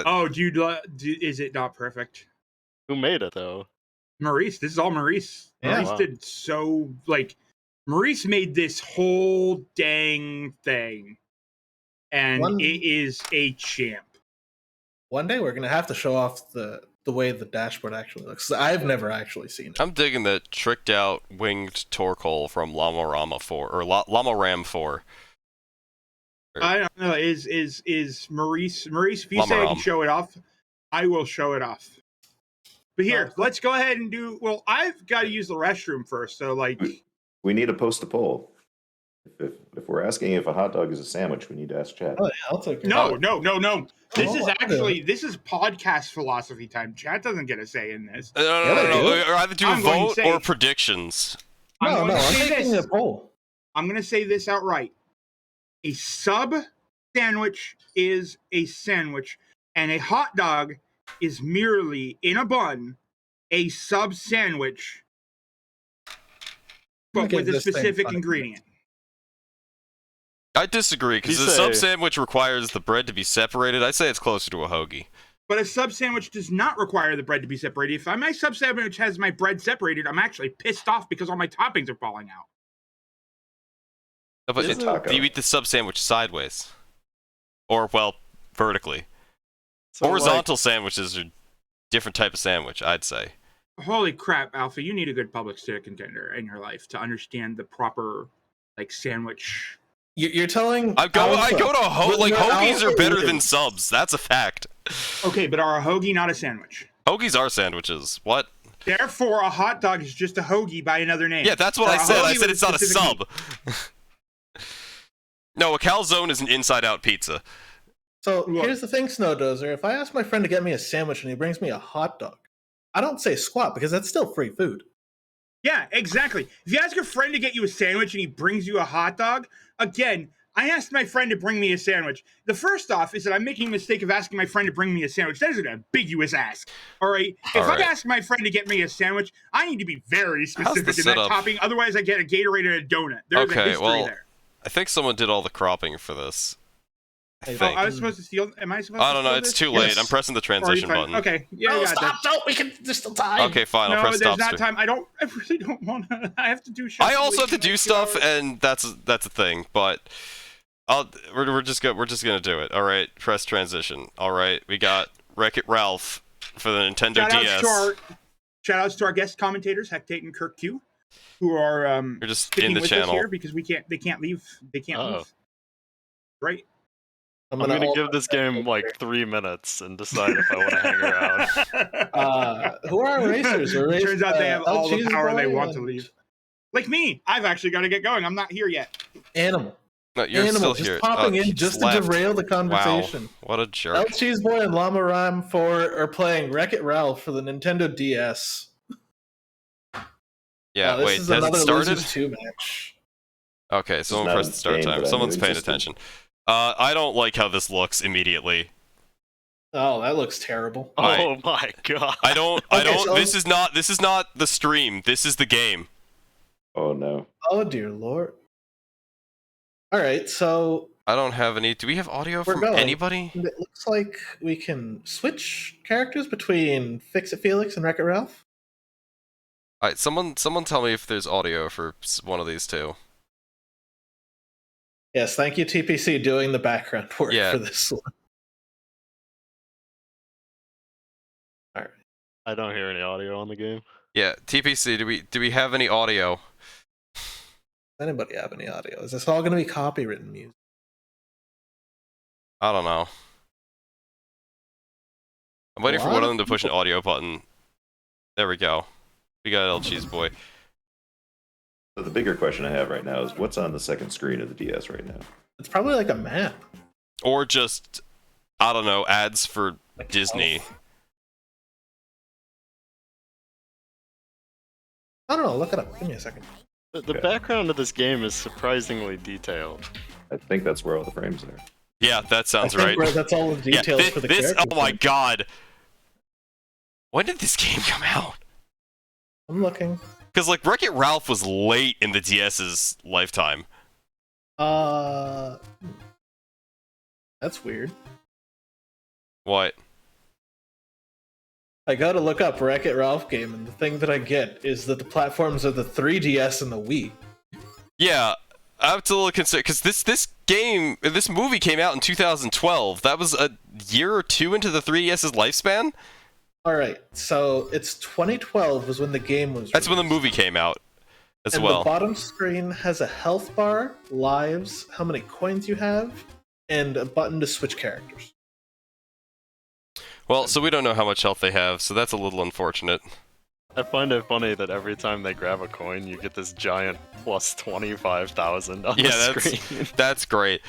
Oh, is it not perfect? Who made it though? Maurice. This is all Maurice. Yeah. Maurice Wow. did so Maurice made this whole dang thing, and it is a champ. One day we're gonna have to show off the way the dashboard actually looks. I've never actually seen it. I'm digging the tricked out winged torque hole from Llamaram4 or Llamaram4. I don't know. Is Maurice? If you say I can show it off, I will show it off. But here, let's go ahead and do. Well, I've got to use the restroom first, so we need to post a poll. If we're asking if a hot dog is a sandwich, we need to ask chat. Oh yeah, I'll take it. No. This is podcast philosophy time. Chat doesn't get a say in this. No. Either do a vote or predictions. I'm taking a poll. I'm going to say this outright. A sub sandwich is a sandwich, and a hot dog is merely, in a bun, a sub sandwich, but with a specific ingredient. I disagree, because the sub sandwich requires the bread to be separated. I say it's closer to a hoagie. But a sub sandwich does not require the bread to be separated. If my sub sandwich has my bread separated, I'm actually pissed off because all my toppings are falling out. But do you eat the sub sandwich sideways? Or, well, vertically? So horizontal sandwiches are a different type of sandwich, I'd say. Holy crap, Alpha, you need a good public stick contender in your life to understand the proper, sandwich. You're telling... I go to hoagies are better than subs. That's a fact. Okay, but are a hoagie not a sandwich? Hoagies are sandwiches. What? Therefore, a hot dog is just a hoagie by another name. Yeah, that's what I said. I said it's not a sub. No, a calzone is an inside-out pizza. So here's the thing, Snowdozer. If I ask my friend to get me a sandwich and he brings me a hot dog, I don't say squat because that's still free food. Yeah, exactly. If you ask your friend to get you a sandwich and he brings you a hot dog, again, I asked my friend to bring me a sandwich. The first off is that I'm making a mistake of asking my friend to bring me a sandwich. That is an ambiguous ask. All right? If I ask my friend to get me a sandwich, I need to be very specific in that topping. Otherwise, I get a Gatorade and a donut. There's a history there. I think someone did all the cropping for this. I was supposed to steal. Am I supposed to? I don't know. It's too late. Yes. I'm pressing the transition button. Okay. Yeah. No, stop! Don't. We can. There's still time. Okay, fine. I'll press stop. No, there's not time. I really don't want to. I have to do shit. I also have to do stuff, and that's a thing. But we're just gonna do it. All right. Press transition. All right. We got Wreck-It Ralph for the Nintendo DS. Shout outs to our guest commentators, Hectate and Kirk Q, who are you're just in the with channel us here because they can't leave. They can't leave. Right. I'm gonna give this game 3 minutes and decide if I want to hang around. Who are our racers? It turns out they have all the power they want to leave. Like me, I've actually got to get going. I'm not here yet. Animal. No, you're still just here. Popping in just to derail the conversation. Wow, what a jerk. Lcheeseboy and Llamaram4 are playing Wreck-It Ralph for the Nintendo DS. Yeah, wait, has it started? 2 match. Okay, someone pressed the start time. Someone's paying attention. I don't like how this looks immediately. Oh, that looks terrible. Oh my god. I don't so this is not the stream. This is the game. Oh no. Oh dear lord. Alright, so I don't have any. Do we have audio from anybody? It looks like we can switch characters between Fix-It Felix and Wreck-It Ralph. Alright, someone tell me if there's audio for one of these two. Yes, thank you, TPC, doing the background work for this one. All right. I don't hear any audio on the game. Yeah, TPC, do we have any audio? Does anybody have any audio? Is this all going to be copywritten music? I don't know. I'm waiting for one of them to push an audio button. There we go. We got Lcheeseboy. So the bigger question I have right now is what's on the second screen of the DS right now? It's probably like a map. Or just, I don't know, ads for Disney. I don't know, look it up. Give me a second. The background of this game is surprisingly detailed. I think that's where all the frames are. Yeah, that sounds right. That's all the details for the characters. Oh my god. When did this game come out? I'm looking. Because, Wreck-It Ralph was late in the DS's lifetime. That's weird. What? I go to look up Wreck-It Ralph game, and the thing that I get is that the platforms are the 3DS and the Wii. Yeah, I have to look consider because this movie came out in 2012. That was a year or two into the 3DS's lifespan. All right, so it's 2012 was when the game was. That's when the released. movie came out, as And well. the bottom screen has a health bar, lives, how many coins you have, and a button to switch characters. Well, so we don't know how much health they have, so that's a little unfortunate. I find it funny that every time they grab a coin, you get this giant plus 25,000 on the screen. That's great.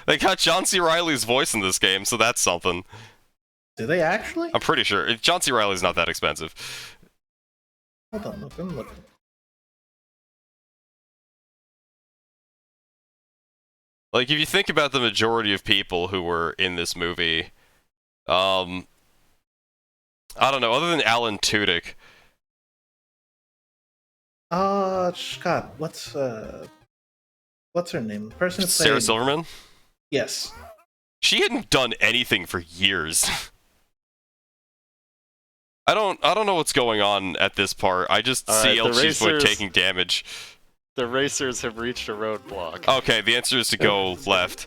They got John C. Reilly's voice in this game, so that's something. Do they actually? I'm pretty sure. John C. Reilly's not that expensive. Hold on, look, I'm looking. Like, if you think about the majority of people who were in this movie, I don't know, other than Alan Tudyk. God, what's her name? The person who Sarah played... Silverman? Yes. She hadn't done anything for years. I don't know what's going on at this part. I just see Lcheeseboy taking damage. The racers have reached a roadblock. Okay, the answer is to go left.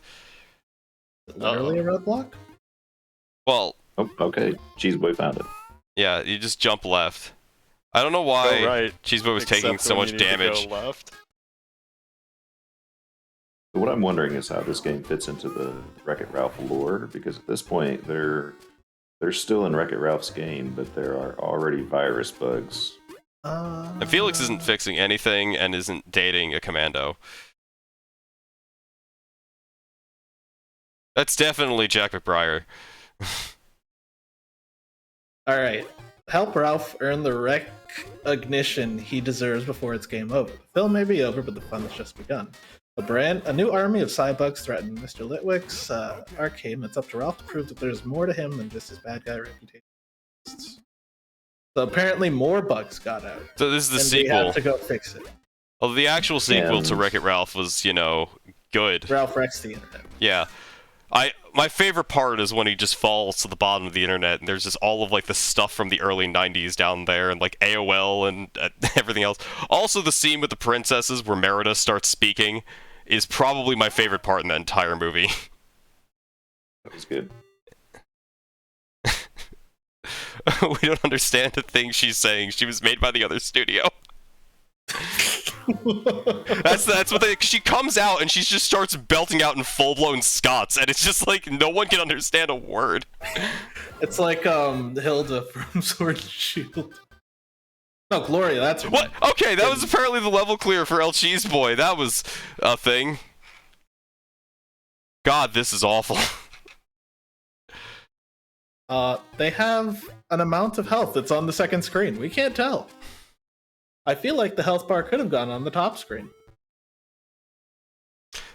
Literally a roadblock? Well... Oh, okay, Llcheeseboy found it. Yeah, you just jump left. I don't know why Llcheeseboy was taking so much damage. Go left. What I'm wondering is how this game fits into the Wreck-It Ralph lore, because at this point they're still in Wreck-It Ralph's game, but there are already virus bugs. And Felix isn't fixing anything and isn't dating a commando. That's definitely Jack McBrayer. Alright. Help Ralph earn the recognition he deserves before it's game over. The film may be over, but the fun has just begun. A new army of cybugs threaten Mr. Litwick's arcade, and it's up to Ralph to prove that there's more to him than just his bad guy reputation. So apparently more bugs got out. So this is the and sequel. We have to go fix it. Well, the actual sequel to Wreck-It Ralph was, good. Ralph wrecks the internet. Yeah. My favorite part is when he just falls to the bottom of the internet, and there's just all of, the stuff from the early 90s down there, and, AOL and everything else. Also, the scene with the princesses where Merida starts speaking is probably my favorite part in the entire movie. That was good. We don't understand a thing she's saying. She was made by the other studio. That's what she comes out and she just starts belting out in full-blown Scots, and it's just no one can understand a word. It's like Hilda from Sword and Shield. No, Gloria, that's what? Okay, that was apparently the level clear for Lcheeseboy. That was a thing. God, this is awful. They have an amount of health that's on the second screen. We can't tell. I feel like the health bar could have gone on the top screen.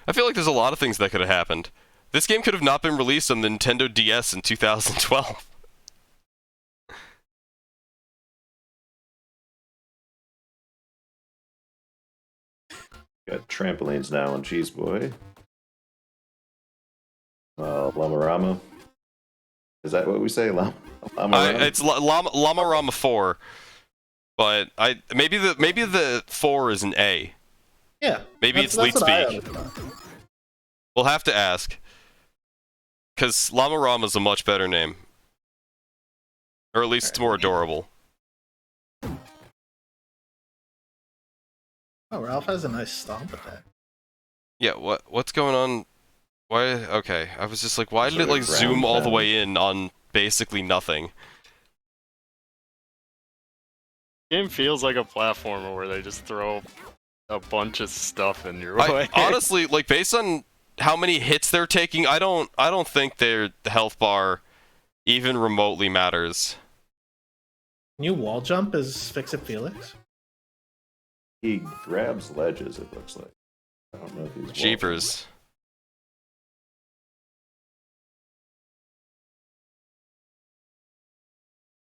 I feel like there's a lot of things that could have happened. This game could have not been released on the Nintendo DS in 2012. Got trampolines now on Llcheeseboy. Llamaram4. Is that what we say? Llamaram4? It's Llamaram4. But maybe the 4 is an A. Yeah. Maybe it's lead speak. We'll have to ask. Because Llamaram is a much better name. Or at least it's more adorable. Oh, Ralph has a nice stomp attack. Yeah, what's going on? Why? Okay, I was just why did it zoom all the way in on basically nothing? Game feels like a platformer where they just throw a bunch of stuff in your way. Honestly, based on how many hits they're taking, I don't think the health bar even remotely matters. New wall jump is Fix It Felix. He grabs ledges, it looks like. I don't know if he's Jeepers.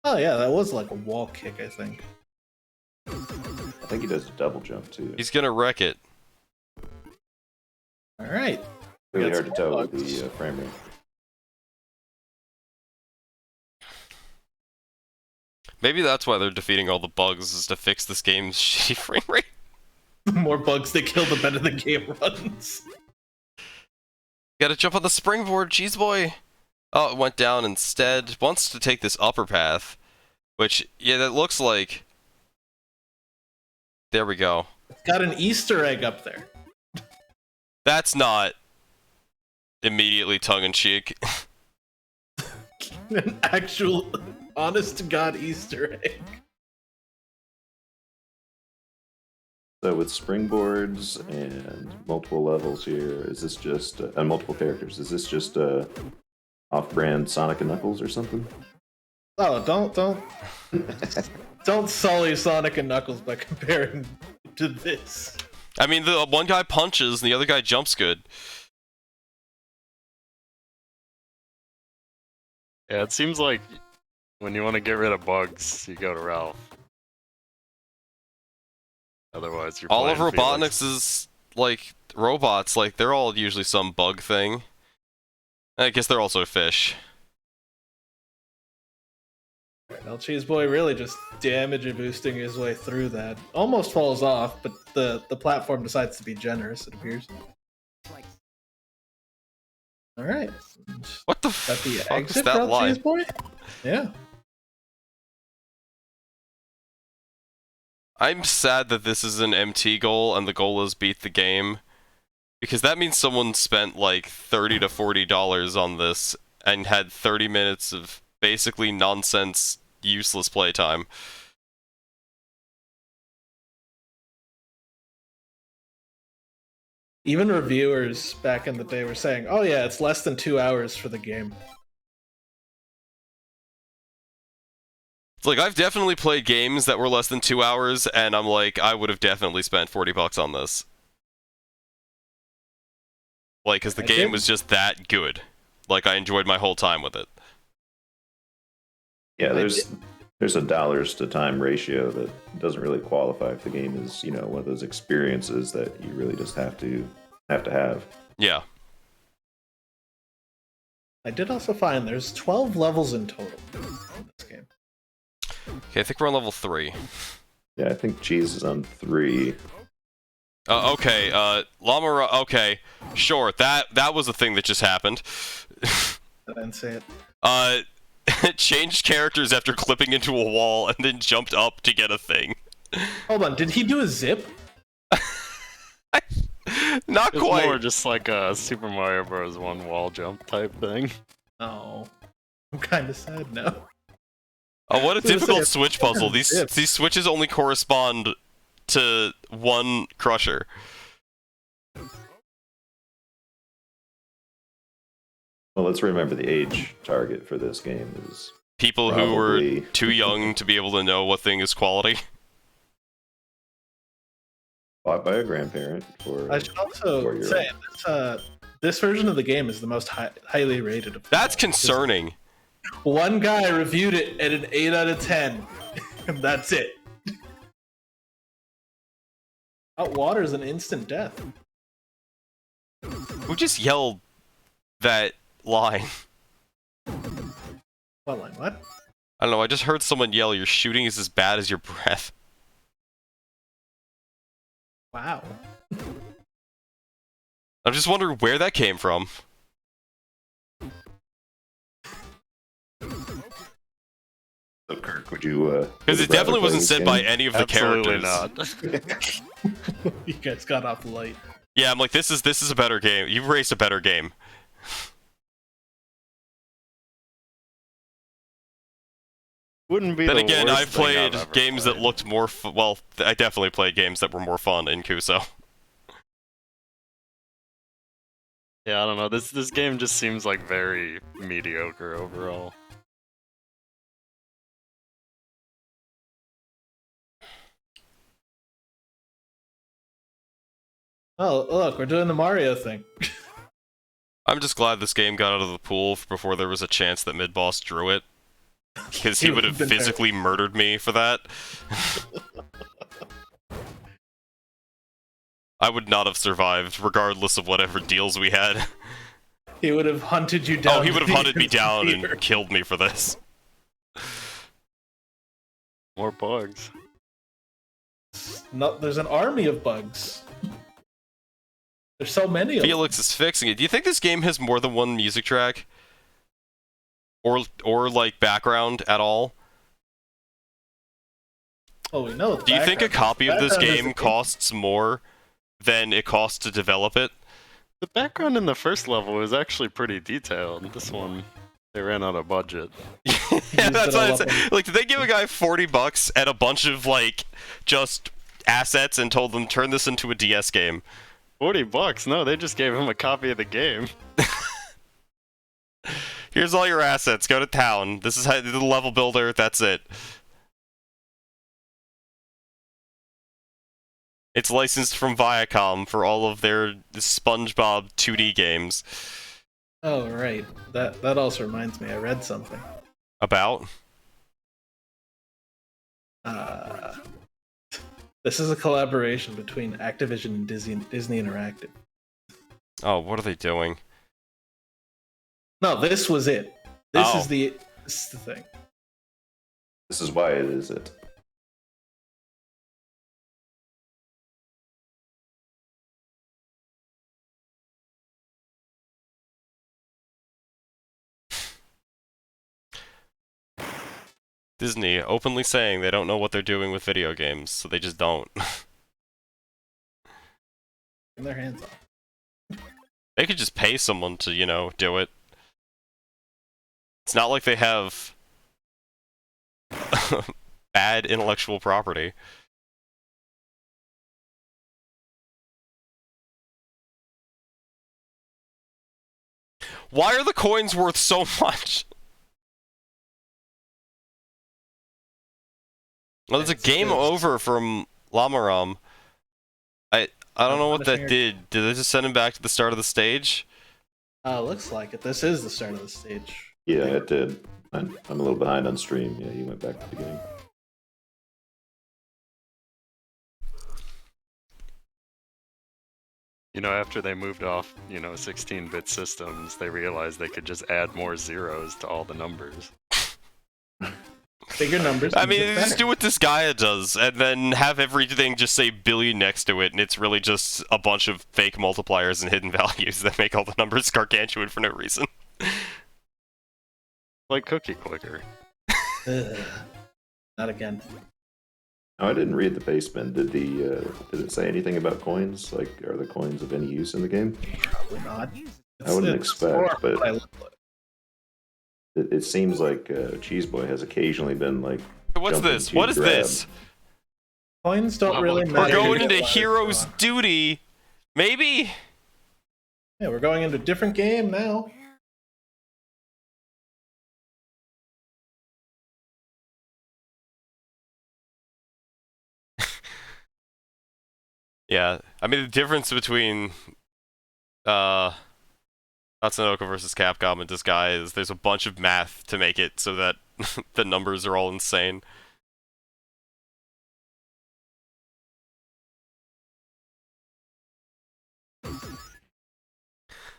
Oh yeah, that was a wall kick, I think. I think he does a double jump too. He's gonna wreck it. Alright. Really hard to tell with the frame rate. Maybe that's why they're defeating all the bugs, is to fix this game's shitty frame rate. The more bugs they kill, the better the game runs. Gotta jump on the springboard, Llcheeseboy! Oh, it went down instead. Wants to take this upper path. Which, yeah, that looks like... There we go. It's got an Easter egg up there. That's not... immediately tongue-in-cheek. An actual, honest-to-God Easter egg. So with springboards and multiple levels here, is this just and multiple characters? Is this just off-brand Sonic and Knuckles or something? Oh, don't sully Sonic and Knuckles by comparing to this. I mean, the one guy punches and the other guy jumps good. Yeah, it seems like when you want to get rid of bugs, you go to Ralph. Otherwise, you're All of playing Felix. Robotnik's is, like, robots, like, they're all usually some bug thing. I guess they're also fish. Lcheeseboy really just damage boosting his way through that. Almost falls off, but the platform decides to be generous, it appears. Alright. What the That the fuck is exit that for line? Lcheeseboy? Yeah. I'm sad that this is an MT goal and the goal is beat the game. Because that means someone spent like $30 to $40 on this and had 30 minutes of basically nonsense, useless playtime. Even reviewers back in the day were saying, oh yeah, it's less than 2 hours for the game. It's like, I've definitely played games that were less than 2 hours, and I'm like, I would have definitely spent $40 on this. Like, because the game was just that good. Like, I enjoyed my whole time with it. Yeah, there's a dollars to time ratio that doesn't really qualify if the game is, you know, one of those experiences that you really just have to have. Yeah. I did also find there's 12 levels in total in this game. Okay, I think we're on level 3. Yeah, I think Cheese is on 3. Okay, Llamaram... Okay, sure, that was a thing that just happened. I didn't say it. It changed characters after clipping into a wall and then jumped up to get a thing. Hold on, did he do a zip? Not It's quite. more just like a Super Mario Bros. One wall jump type thing. Oh. I'm kinda sad now. Oh, what a I was gonna difficult say, switch puzzle. These zip. switches only correspond to one crusher. Well, let's remember the age target for this game is People who were probably too young to be able to know what thing is quality. bought by a grandparent for. I should also 4-year-old. say, this version of the game is the most highly rated of That's all. concerning. One guy reviewed it at an 8 out of 10. And that's it. Hot water is an instant death. Who just yelled that line? What line? What? I don't know, I just heard someone yell, your shooting is as bad as your breath. Wow. I'm just wondering where that came from. So Kirk, would you? Because it definitely wasn't said by any of the Absolutely characters. not. You guys got off light. Yeah, I'm like, this is a better game. You've raised a better game. Wouldn't be Then the again, worst I've thing played I've ever games that played. looked more well, I definitely played games that were more fun in Kuso. Yeah, I don't know. This game just seems like very mediocre overall. Oh, look, we're doing the Mario thing. I'm just glad this game got out of the pool before there was a chance that mid-boss drew it. Because he would have been there. physically murdered me for that. I would not have survived, regardless of whatever deals we had. He would have hunted you down. Oh, he would have hunted me down here. and killed me for this. More bugs. No, there's an army of bugs. There's so many of them. Felix is fixing it. Do you think this game has more than one music track? Or like background at all? Oh, we know. Do you think a copy of this game costs more than it costs to develop it? The background in the first level was actually pretty detailed. This one, they ran out of budget. Yeah, that's what it's like. Did they give a guy $40 and a bunch of like just assets and told them turn this into a DS game? $40? No, they just gave him a copy of the game. Here's all your assets. Go to town. This is how the level builder. That's it. It's licensed from Viacom for all of their SpongeBob 2D games. Oh, right. That also reminds me. I read something. About? This is a collaboration between Activision and Disney Interactive. Oh, what are they doing? No, this was it. This is the thing. This is why it is it. Disney openly saying they don't know what they're doing with video games, so they just don't. Get their hands off. They could just pay someone to, you know, do it. It's not like they have bad intellectual property. Why are the coins worth so much? Well, there's a game over from Llamaram4. I don't know what that did. Did they just send him back to the start of the stage? Looks like it. This is the start of the stage. Yeah, it did. I'm a little behind on stream. Yeah, you went back to the beginning. You know, after they moved off, 16-bit systems, they realized they could just add more zeros to all the numbers. Bigger numbers. I mean, just do what this Gaia does, and then have everything just say billion next to it, and it's really just a bunch of fake multipliers and hidden values that make all the numbers gargantuan for no reason. Like Cookie Clicker. Not again. Oh, I didn't read the basement. Did it say anything about coins? Like, are the coins of any use in the game? Probably not. I wouldn't expect, but I it seems like Lcheeseboy has occasionally been like. What's this? What is this? Coins don't really matter. We're going into Hero's Duty. Maybe? Yeah, we're going into a different game now. Yeah, I mean, the difference between Tatsunoko versus Capcom and this guy is there's a bunch of math to make it so that the numbers are all insane.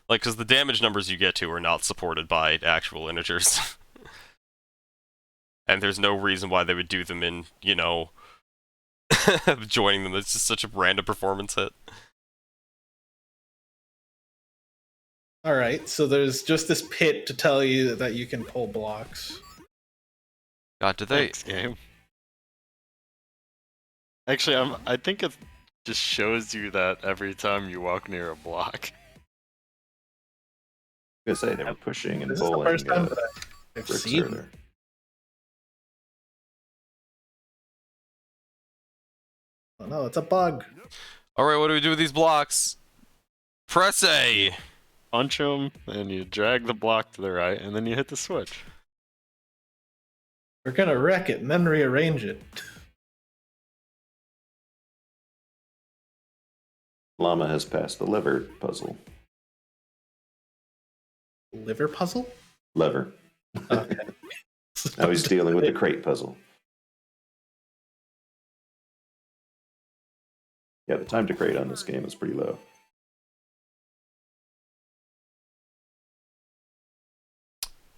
Like, because the damage numbers you get to are not supported by actual integers. And there's no reason why they would do them in, joining them. It's just such a random performance hit. Alright, so there's just this pit to tell you that you can pull blocks. God, did they... Thanks, game. Actually, I think it just shows you that every time you walk near a block. I was gonna say they were pushing and This is the pulling. first time that I've bricks seen earlier. Oh no, it's a bug. Alright, what do we do with these blocks? Press A! Punch them, and you drag the block to the right, and then you hit the switch. We're gonna wreck it and then rearrange it. Llama has passed the lever puzzle. Liver puzzle? Lever. Okay. Now he's dealing with the crate puzzle. Yeah, the time to crate on this game is pretty low.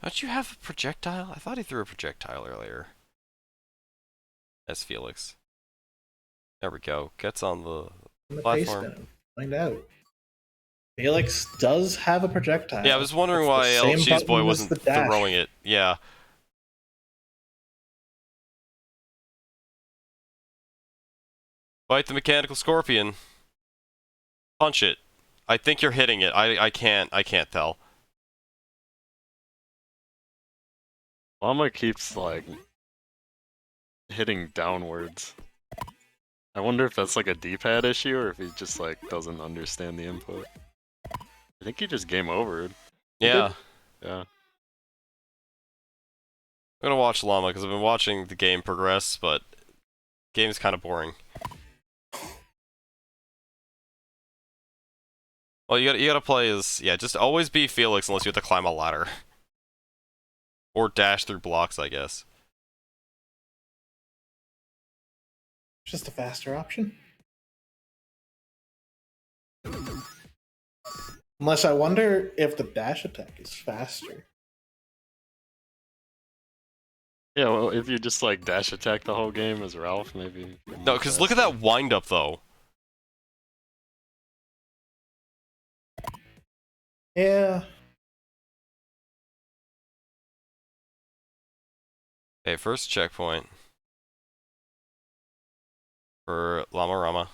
Don't you have a projectile? I thought he threw a projectile earlier. as Felix. There we go. Gets on the On the platform. face spin. Find out. Felix does have a projectile. Yeah, I was wondering It's why the same Lcheeseboy button as wasn't the dash. throwing it. Yeah. Fight the mechanical scorpion. Punch it. I think you're hitting it. I can't tell. Llama keeps like hitting downwards. I wonder if that's like a D-pad issue or if he just like doesn't understand the input. I think he just game overed. Yeah. Yeah. I'm gonna watch Llama because I've been watching the game progress, but game's kind of boring. Well, you gotta play as just always be Felix unless you have to climb a ladder or dash through blocks, I guess. Just a faster option. Unless I wonder if the dash attack is faster. Yeah, well, if you just like dash attack the whole game as Ralph, maybe. No, because look at that wind up though. Yeah. Okay, first checkpoint for Llamaram4.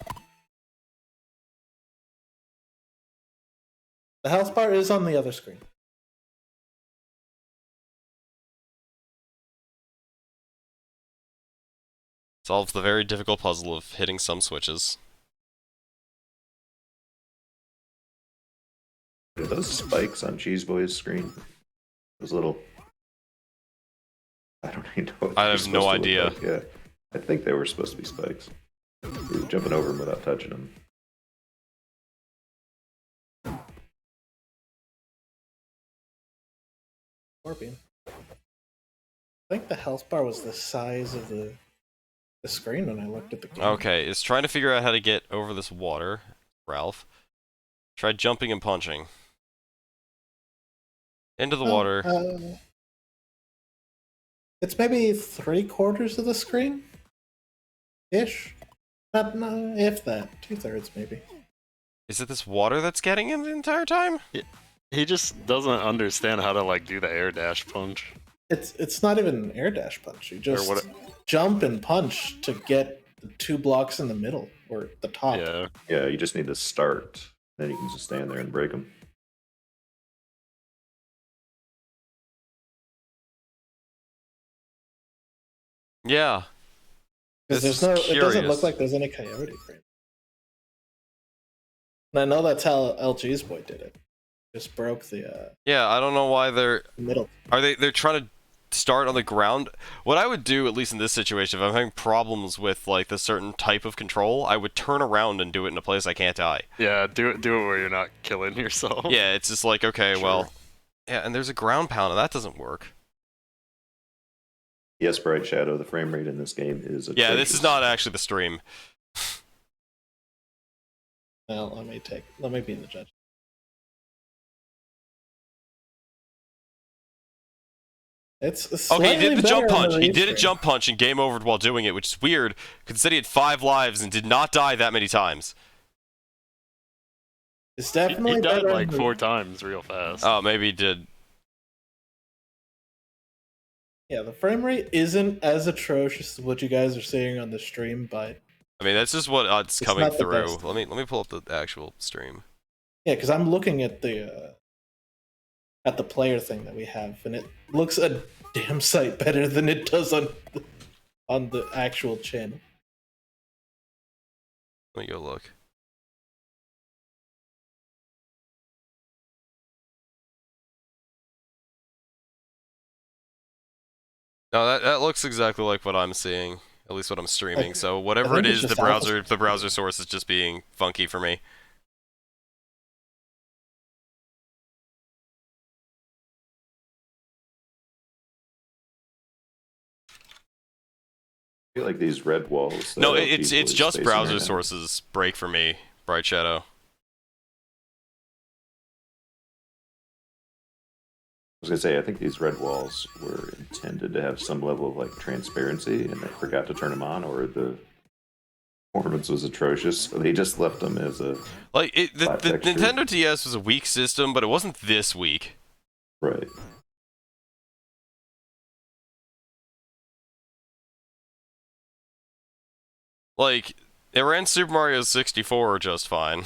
The health bar is on the other screen. Solves the very difficult puzzle of hitting some switches. Are those spikes on Llcheeseboy's screen? Those little... I don't even know what I they're have no supposed to look idea. like. Yeah, I think they were supposed to be spikes. He was jumping over them without touching them. Scorpion. I think the health bar was the size of the screen when I looked at the game. Okay, it's trying to figure out how to get over this water, Ralph. Try jumping and punching. Into the water. It's maybe 3/4 of the screen? Ish? Not, if that. 2/3 maybe. Is it this water that's getting him the entire time? He just doesn't understand how to like do the air dash punch. It's not even an air dash punch. You just jump and punch to get the 2 blocks in the middle or the top. Yeah. Yeah, you just need to start. Then you can just stand there and break them. Yeah. Because This there's is it doesn't look curious. like there's any coyote frame. And I know that's how Lcheeseboy did it. Just broke the Yeah, I don't know why they're... middle. They're trying to start on the ground? What I would do, at least in this situation, if I'm having problems with like the certain type of control, I would turn around and do it in a place I can't die. Yeah, do it where you're not killing yourself. Yeah, it's just like, okay, Sure. well... Yeah, and there's a ground pound, and that doesn't work. Yes, Bright Shadow, the frame rate in this game is Yeah, this is atrocious. not actually the stream. Well, let me be the judge. It's Okay, he did the jump punch. He He did a jump punch and game overed while doing it, which is weird, considering he had 5 lives and did not die that many times. It's definitely He died better like in the- 4 times real fast. Oh, maybe he did. Yeah, the frame rate isn't as atrocious as what you guys are seeing on the stream, but I mean, that's just what it's It's coming not the through. best. Let me pull up the actual stream. yeah, because I'm looking at the player thing that we have, and it looks a damn sight better than it does on the actual channel. Let me go look. No, that looks exactly like what I'm seeing. At least what I'm streaming. So whatever think it it's is, just the browser source is just being funky for me. I feel like these red walls. No, that it's Lcheeseboy is just facing browser right now. sources break for me. Bright Shadow. was gonna say, I think these red walls were intended to have some level of like transparency, and they forgot to turn them on, or the performance was atrocious, so they just left them as a Like the flat texture. Nintendo DS was a weak system, but it wasn't this weak. Right. Like it ran Super Mario 64 just fine.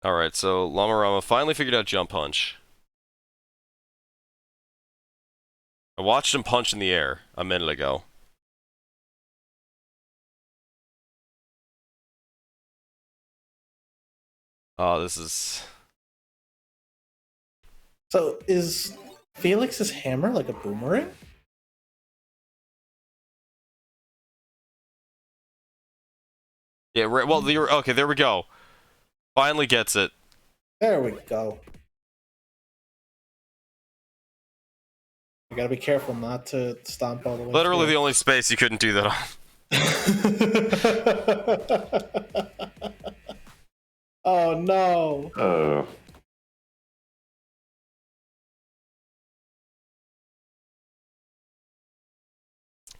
Alright, so Llamaram4 finally figured out Jump Punch. I watched him punch in the air a minute ago. Oh, this is... So is Felix's hammer like a boomerang? Yeah, right, well, okay, there we go. Finally gets it. There we go. You gotta be careful not to stomp all the way. Literally the only space you couldn't do that on. Oh no. Oh.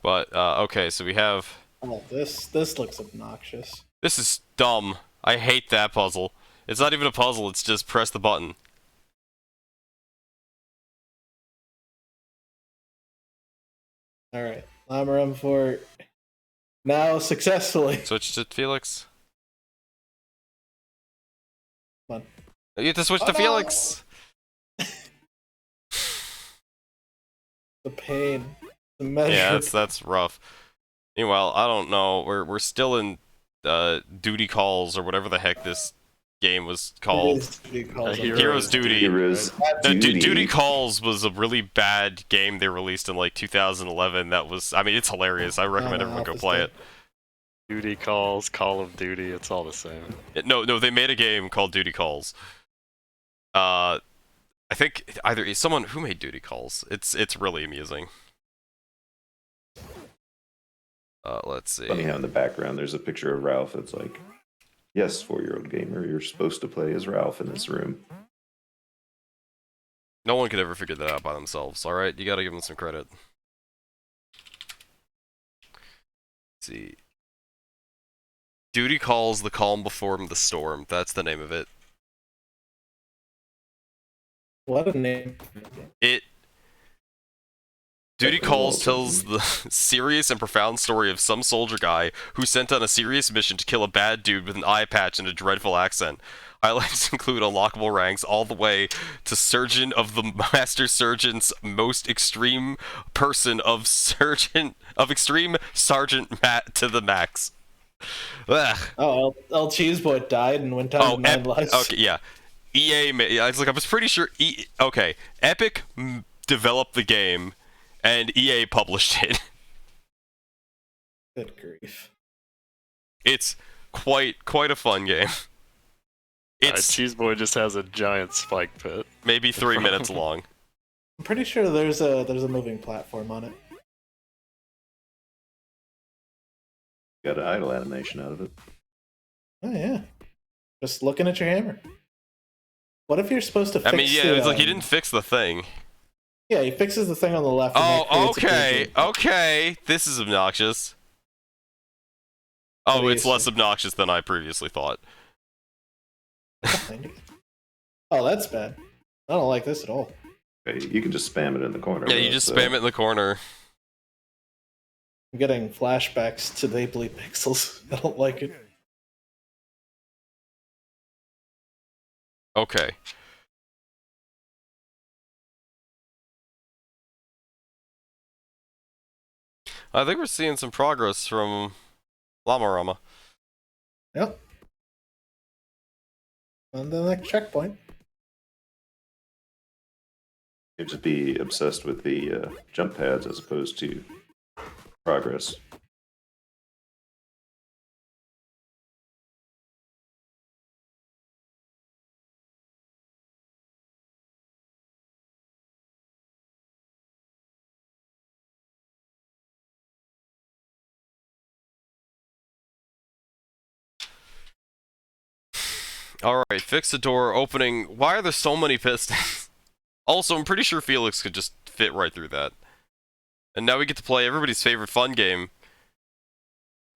But, okay, so we have... Oh, this looks obnoxious. This is dumb. I hate that puzzle. It's not even a puzzle, it's just press the button. Alright. Llamaram4 now successfully. Switch to Felix. Come on. You have to switch to no! Felix! The pain. The measure. Yeah, that's rough. Meanwhile, I don't know. We're still in duty calls or whatever the heck this game was called. Heroes Duty. Heroes No, Duty. Duty Calls was a really bad game they released in like 2011. That was, I mean, it's hilarious. I recommend everyone go play it. Duty Calls, Call of Duty, it's all the same. No, they made a game called Duty Calls. I think either someone who made Duty Calls. It's really amusing. Let's see. Funny how in the background there's a picture of Ralph that's like, yes, 4-year-old gamer, you're supposed to play as Ralph in this room. No one could ever figure that out by themselves, alright? You gotta give them some credit. Let's see. Duty Calls, the calm before the storm. That's the name of it. What a name. Duty Calls tells the serious and profound story of some soldier guy who sent on a serious mission to kill a bad dude with an eye patch and a dreadful accent. Highlights include unlockable ranks all the way to Surgeon of the Master Surgeon's most extreme person of extreme Sergeant Matt to the max. Ugh. Oh, Lcheeseboy died and went down to 9 lives. Okay, yeah. EA, I was pretty sure. Okay, Epic developed the game, and EA published it. Good grief. It's quite a fun game. It's Llcheeseboy just has a giant spike pit. maybe 3 minutes long. I'm pretty sure there's a moving platform on it. Got an idle animation out of it. Oh yeah. Just looking at your hammer. What if you're supposed to fix I mean, yeah, it's like he didn't fix the thing. Yeah, he fixes the thing on the left. And Oh, that creates a okay. This is obnoxious. What Oh, do it's you less say? obnoxious than I previously thought. picture. Oh, that's bad. I don't like this at all. Okay, you can just spam it in the corner. Yeah, you just spam it in the corner. I'm getting flashbacks to They Bleed Pixels. I don't like it. Okay. I think we're seeing some progress from Llamaram4. Yep. On the next checkpoint. You just be obsessed with the jump pads as opposed to progress. Alright, fix the door opening. Why are there so many pistons? Also, I'm pretty sure Felix could just fit right through that. And now we get to play everybody's favorite fun game.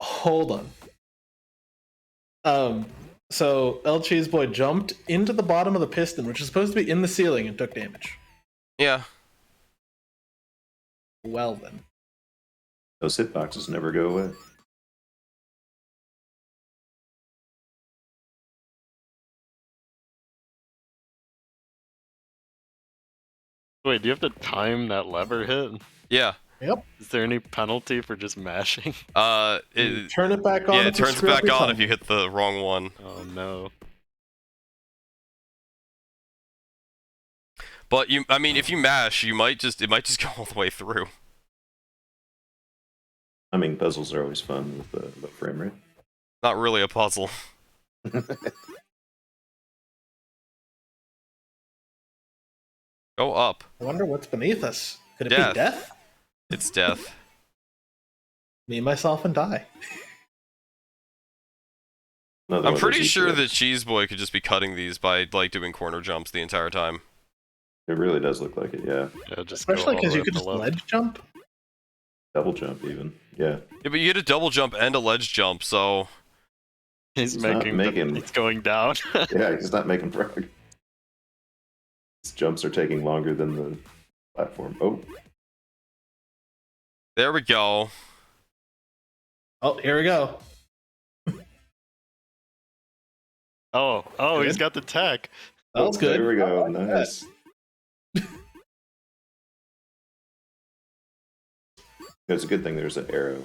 Hold on. So Lcheeseboy jumped into the bottom of the piston, which is supposed to be in the ceiling, and took damage. Yeah. Well then. Those hitboxes never go away. Wait, do you have to time that lever hit? Yeah. Yep. Is there any penalty for just mashing? Turn it back on. Yeah, if it you turns screw up back your on time. if you hit the wrong one. Oh no. But I mean, if you mash, it might just go all the way through. I mean, puzzles are always fun with the low frame rate. Not really a puzzle. Go up. I wonder what's beneath us. Could it Death. be death? It's death. Me, myself, and die. Another I'm one of pretty those sure Easter that eggs. Llcheeseboy could just be cutting these by like doing corner jumps the entire time. It really does look like it, yeah. Yeah, just go Especially all because the you way could up just the left. ledge jump. Double jump, even. Yeah. Yeah, but you get a double jump and a ledge jump, so He's He's not making- He's going down. Yeah, he's not making progress. His jumps are taking longer than the platform. Oh, there we go. Oh, here we go. Oh, he's Good. got the tech. That was good. There we go. I like that. Nice. It's a good thing there's an arrow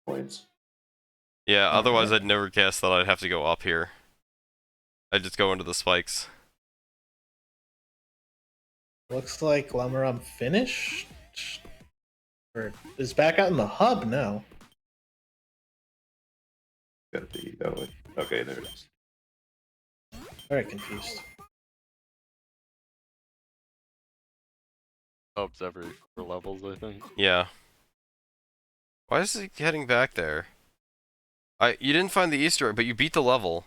points. Yeah, otherwise I'd never guess that I'd have to go up here. I'd just go into the spikes. Looks like Llamaram finished. Or is back out in the hub now. Got the oh wait. Okay, there it is. Very confused. Hubs every 4 levels, I think. Yeah. Why is he heading back there? You didn't find the Easter egg, but you beat the level.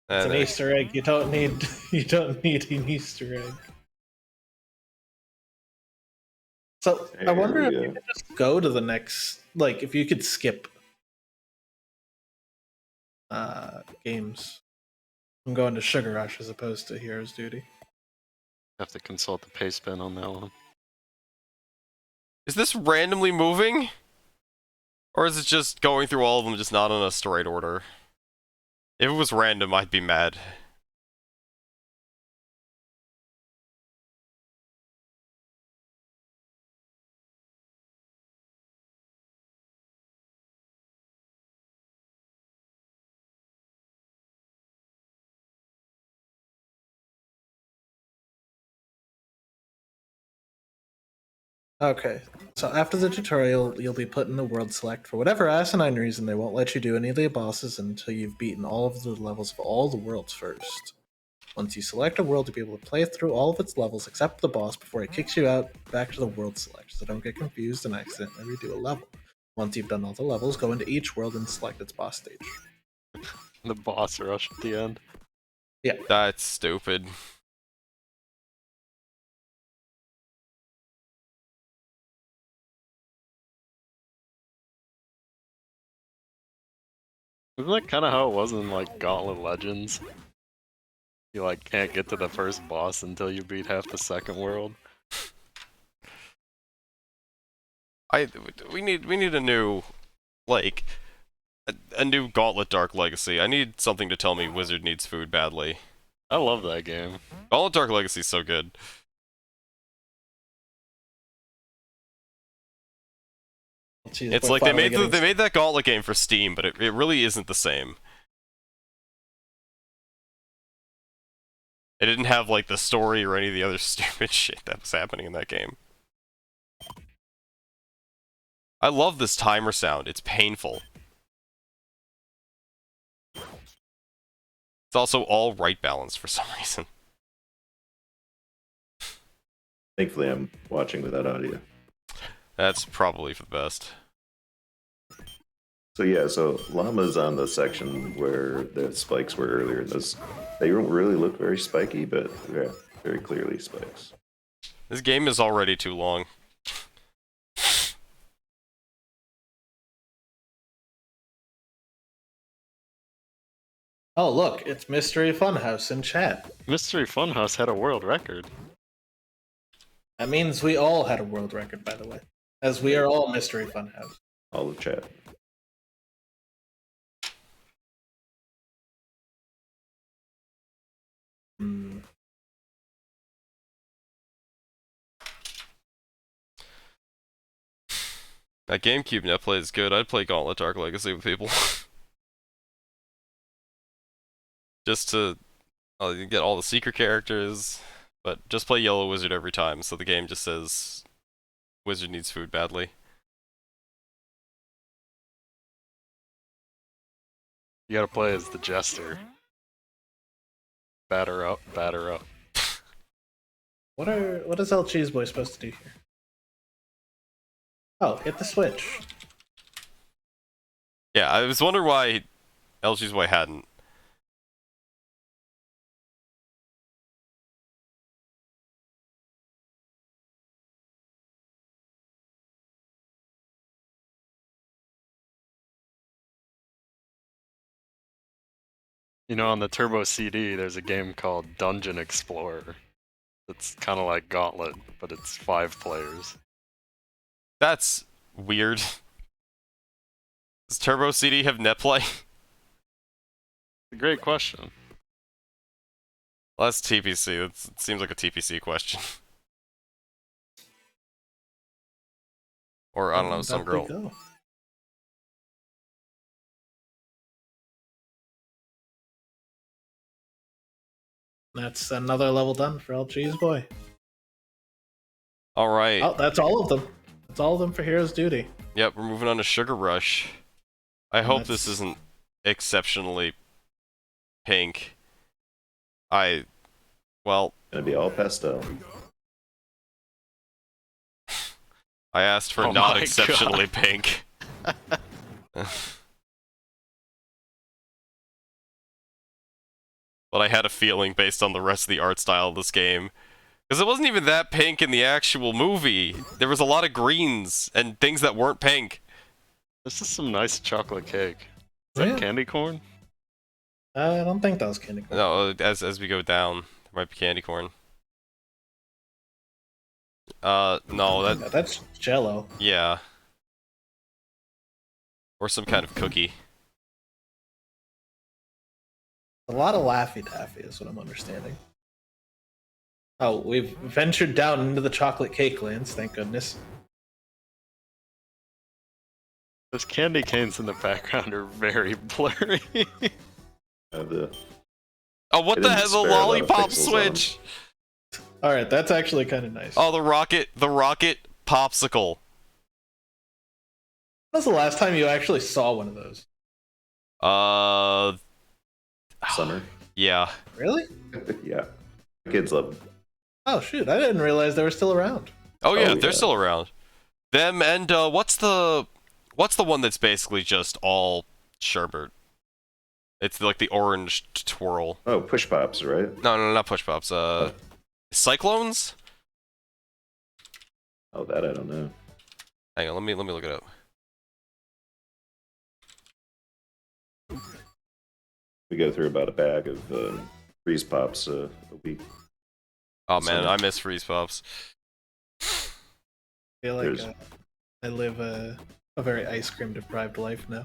It's an there- Easter egg. You don't need an Easter egg. So I There wonder we if go. you could just go to the next, like if you could skip games. I'm going to Sugar Rush as opposed to Hero's Duty. Have to consult the paste bin on that one. Is this randomly moving? Or is it just going through all of them, just not in a straight order? If it was random, I'd be mad. Okay, so after the tutorial, you'll be put in the world select. For whatever asinine reason, they won't let you do any of the bosses until you've beaten all of the levels of all the worlds first. Once you select a world, you'll be able to play through all of its levels except the boss before it kicks you out back to the world select, so don't get confused and accidentally redo a level. Once you've done all the levels, go into each world and select its boss stage. The boss rush at the end. That's stupid. Isn't that kind of how it was in like Gauntlet Legends? You like can't get to the first boss until you beat half the second world. We need a new, like, a new Gauntlet Dark Legacy. I need something to tell me Wizard needs food badly. I love that game. Gauntlet Dark Legacy is so good. It's like they made that Gauntlet game for Steam, but it really isn't the same. It didn't have like the story or any of the other stupid shit that was happening in that game. I love this timer sound. It's painful. It's also all right balanced for some reason. Thankfully, I'm watching without audio. That's probably for the best. So yeah, so llama's on the section where the spikes were earlier. They don't really look very spiky, but yeah, very clearly spikes. This game is already too long. Oh, look, it's Mystery Funhouse in chat. Mystery Funhouse had a world record. That means we all had a world record, by the way, as we are all Mystery Funhouse. All the chat. Hmm. That GameCube netplay is good. I'd play Gauntlet Dark Legacy with people. Just to you get all the secret characters, but just play Yellow Wizard every time, so the game just says Wizard needs food badly. You gotta play as the Jester. Batter up, batter up. What is Lcheeseboy supposed to do here? Oh, hit the switch. Yeah, I was wondering why Lcheeseboy hadn't. You know, on the Turbo CD, there's a game called Dungeon Explorer. It's kind of like Gauntlet, but it's 5 players. That's weird. Does Turbo CD have netplay? It's a great question. Well, that's TPC. It seems like a TPC question. Or, I don't know, some Up we girl. go. That's another level done for Lcheeseboy. Alright. Oh, that's all of them. That's all of them for Hero's Duty. Yep, we're moving on to Sugar Rush. I hope this That's- isn't exceptionally pink. Well, Gonna be all pastel. I asked for Oh not my exceptionally pink. But I had a feeling based on the rest of the art style of this game. Because it wasn't even that pink in the actual movie. There was a lot of greens and things that weren't pink. This is some nice chocolate cake. Is Yeah. that candy corn? I don't think that was candy corn. No, as we go down, there might be candy corn. No, That's Jello. yeah. Or some kind of cookie. A lot of Laffy Taffy is what I'm understanding. Oh, we've ventured down into the chocolate cake lands, thank goodness. Those candy canes in the background are very blurry. The Oh, what It the didn't hell? The spare a lot of lollipop pixels on switch! Alright, that's actually kind of nice. Oh, the rocket popsicle. When was the last time you actually saw one of those? summer. Yeah. Really? Yeah. Kids love them. Oh shoot, I didn't realize they were still around. Oh yeah, Oh, they're yeah. still around. Them and what's the one that's basically just all sherbet? It's like the orange twirl. Oh, push pops, right? No, not push pops. Cyclones? Oh, that I don't know. Hang on, let me look it up. We go through about a bag of freeze pops a week. Oh man, So- I miss freeze pops. I feel like There's- I live a very ice cream deprived life now.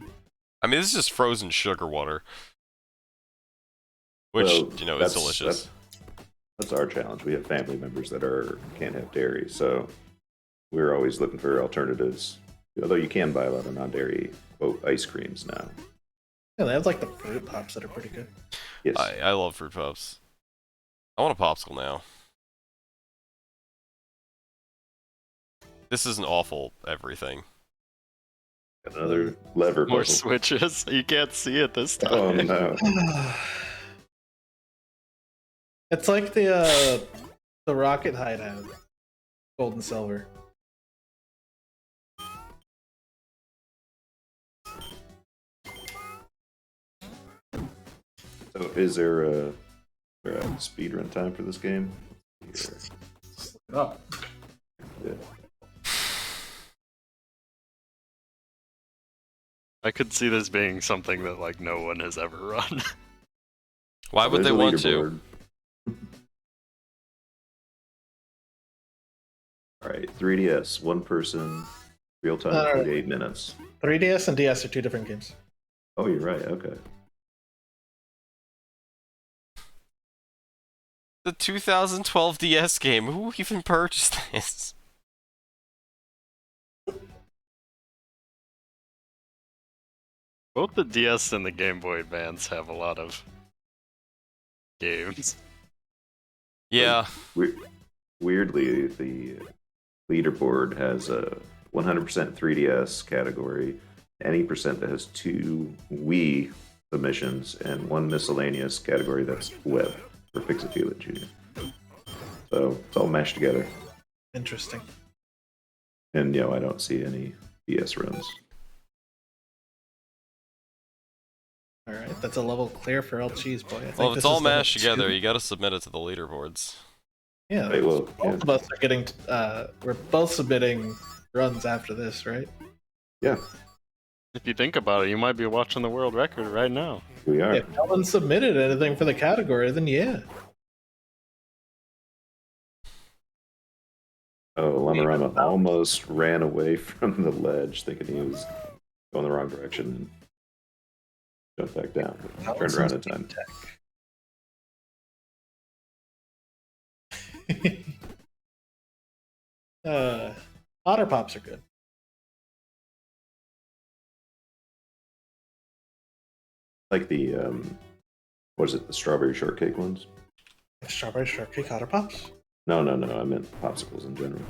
I mean, this is just frozen sugar water, which Well, you know is that's- delicious. That's our challenge. We have family members that can't have dairy, so we're always looking for alternatives. Although you can buy a lot of non-dairy quote ice creams now. Yeah, they have like the fruit pops that are pretty good. Yes. I love fruit pops. I want a popsicle now. This is an awful everything. Got another lever More puzzle. switches. You can't see it this time. Oh no. It's like the rocket hideout, gold and silver. So is there a speedrun time for this game? Oh. Yeah. I could see this being something that like no one has ever run. Why would There's they a want to? leaderboard. All right, 3DS, one person, real time, 48 minutes. 3DS and DS are two different games. Oh, you're right. Okay. The 2012 DS game. Who even purchased this? Both the DS and the Game Boy Advance have a lot of games. Yeah. Weirdly, the leaderboard has a 100% 3DS category, any percent that has 2 Wii submissions, and 1 miscellaneous category that's web for Fix It Feel It Junior. So it's all mashed together. Interesting. And I don't see any DS runs. All right, that's a level clear for Lcheeseboy. I think Well, if this it's all is level mashed together, 2. you gotta submit it to the leaderboards. Yeah, Right, well, both yeah. of us are getting. We're both submitting runs after this, right? Yeah, If you think about it, you might be watching the world record right now. we are. If no one submitted anything for the category, then yeah. Oh, Llamaram4 almost ran away from the ledge thinking he was going the wrong direction and jumped back down. But turned around in time. Otter Pops are good. Like the, what is it, the strawberry shortcake ones? Strawberry shortcake Otter Pops? No, I meant popsicles in general.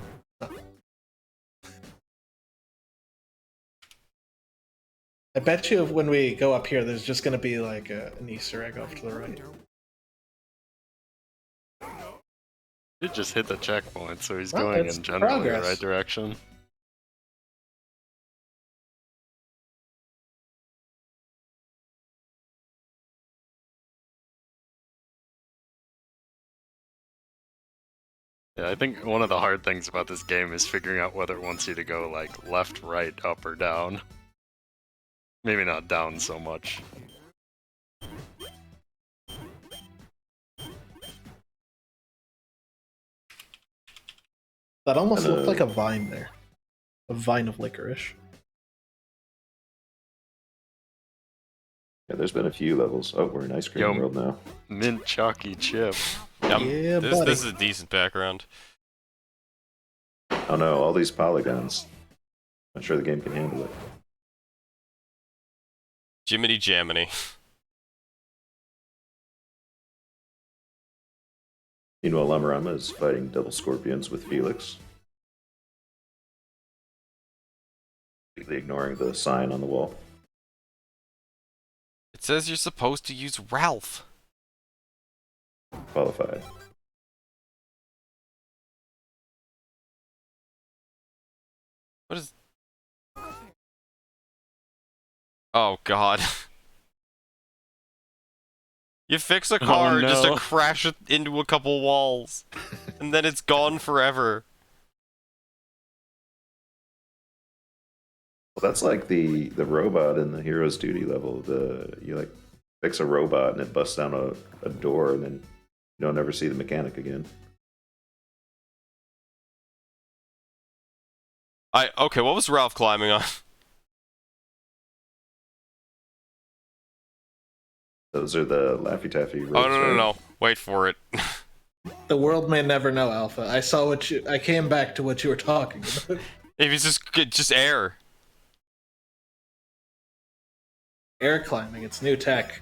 I bet you when we go up here, there's just going to be like an Easter egg off to the right. He just hit the checkpoint, so he's Well, going it's in generally the progress. right direction. Yeah, I think one of the hard things about this game is figuring out whether it wants you to go like left, right, up, or down. Maybe not down so much. That almost Hello. looked like a vine there. A vine of licorice. Yeah, there's been a few levels. Oh, we're in ice cream Yo. world now. Mint chalky chip. Yeah, this buddy. is a decent background. Oh no, all these polygons. Not sure the game can handle it. Jiminy Jaminy. Meanwhile, Llamaram4 is fighting double scorpions with Felix. Completely ignoring the sign on the wall. It says you're supposed to use Ralph. Qualified. What is... Oh, God. You fix a car just to no. crash it into a couple walls, and then it's gone forever. Well, that's like the robot in the Hero's Duty level. You like fix a robot and it busts down a door, and then you don't ever see the mechanic again. Okay, what was Ralph climbing on? Those are the Laffy Taffy ropes. Oh, no, right? no. Wait for it. The world may never know, Alpha. I saw I came back to what you were talking about. If it's just air. Air climbing, it's new tech.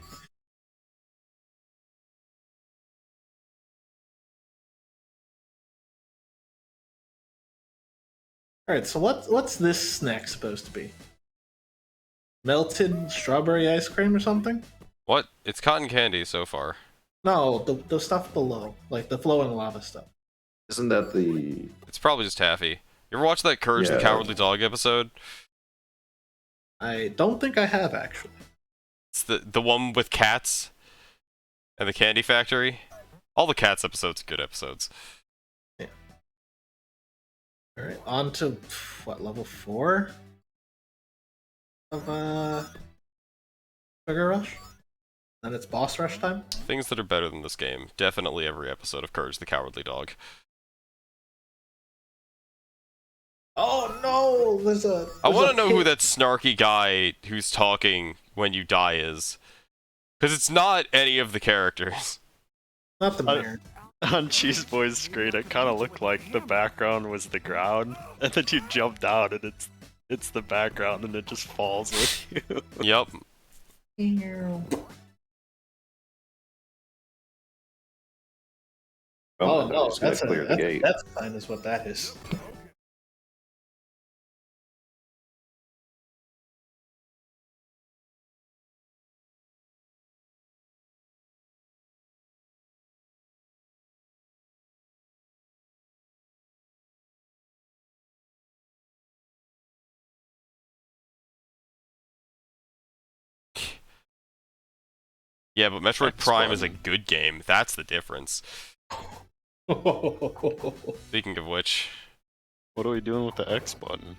Alright, so what's this snack supposed to be? Melted strawberry ice cream or something? What? It's cotton candy so far. No, the stuff below. Like the flowing lava stuff. Isn't that the? It's probably just taffy. You ever watch that Courage the Yeah. Cowardly Dog episode? I don't think I have, actually. It's the one with cats. And the Candy Factory. All the Cats episodes are good episodes. Alright, on to, what, level 4? Of, Sugar Rush? And it's boss rush time? Things that are better than this game. Definitely every episode of Courage the Cowardly Dog. Oh no! I want to know who that snarky guy who's talking when you die is. Because it's not any of the characters. Not the mayor. On Llcheeseboy's screen, it kind of looked like the background was the ground, and then you jump down and it's the background, and it just falls with you. Yep. Oh no, just gotta that's clear the gate. that's a sign is what that is. Yeah, but Metroid Prime is a good game. That's the difference. Speaking of which, What are we doing with the X button?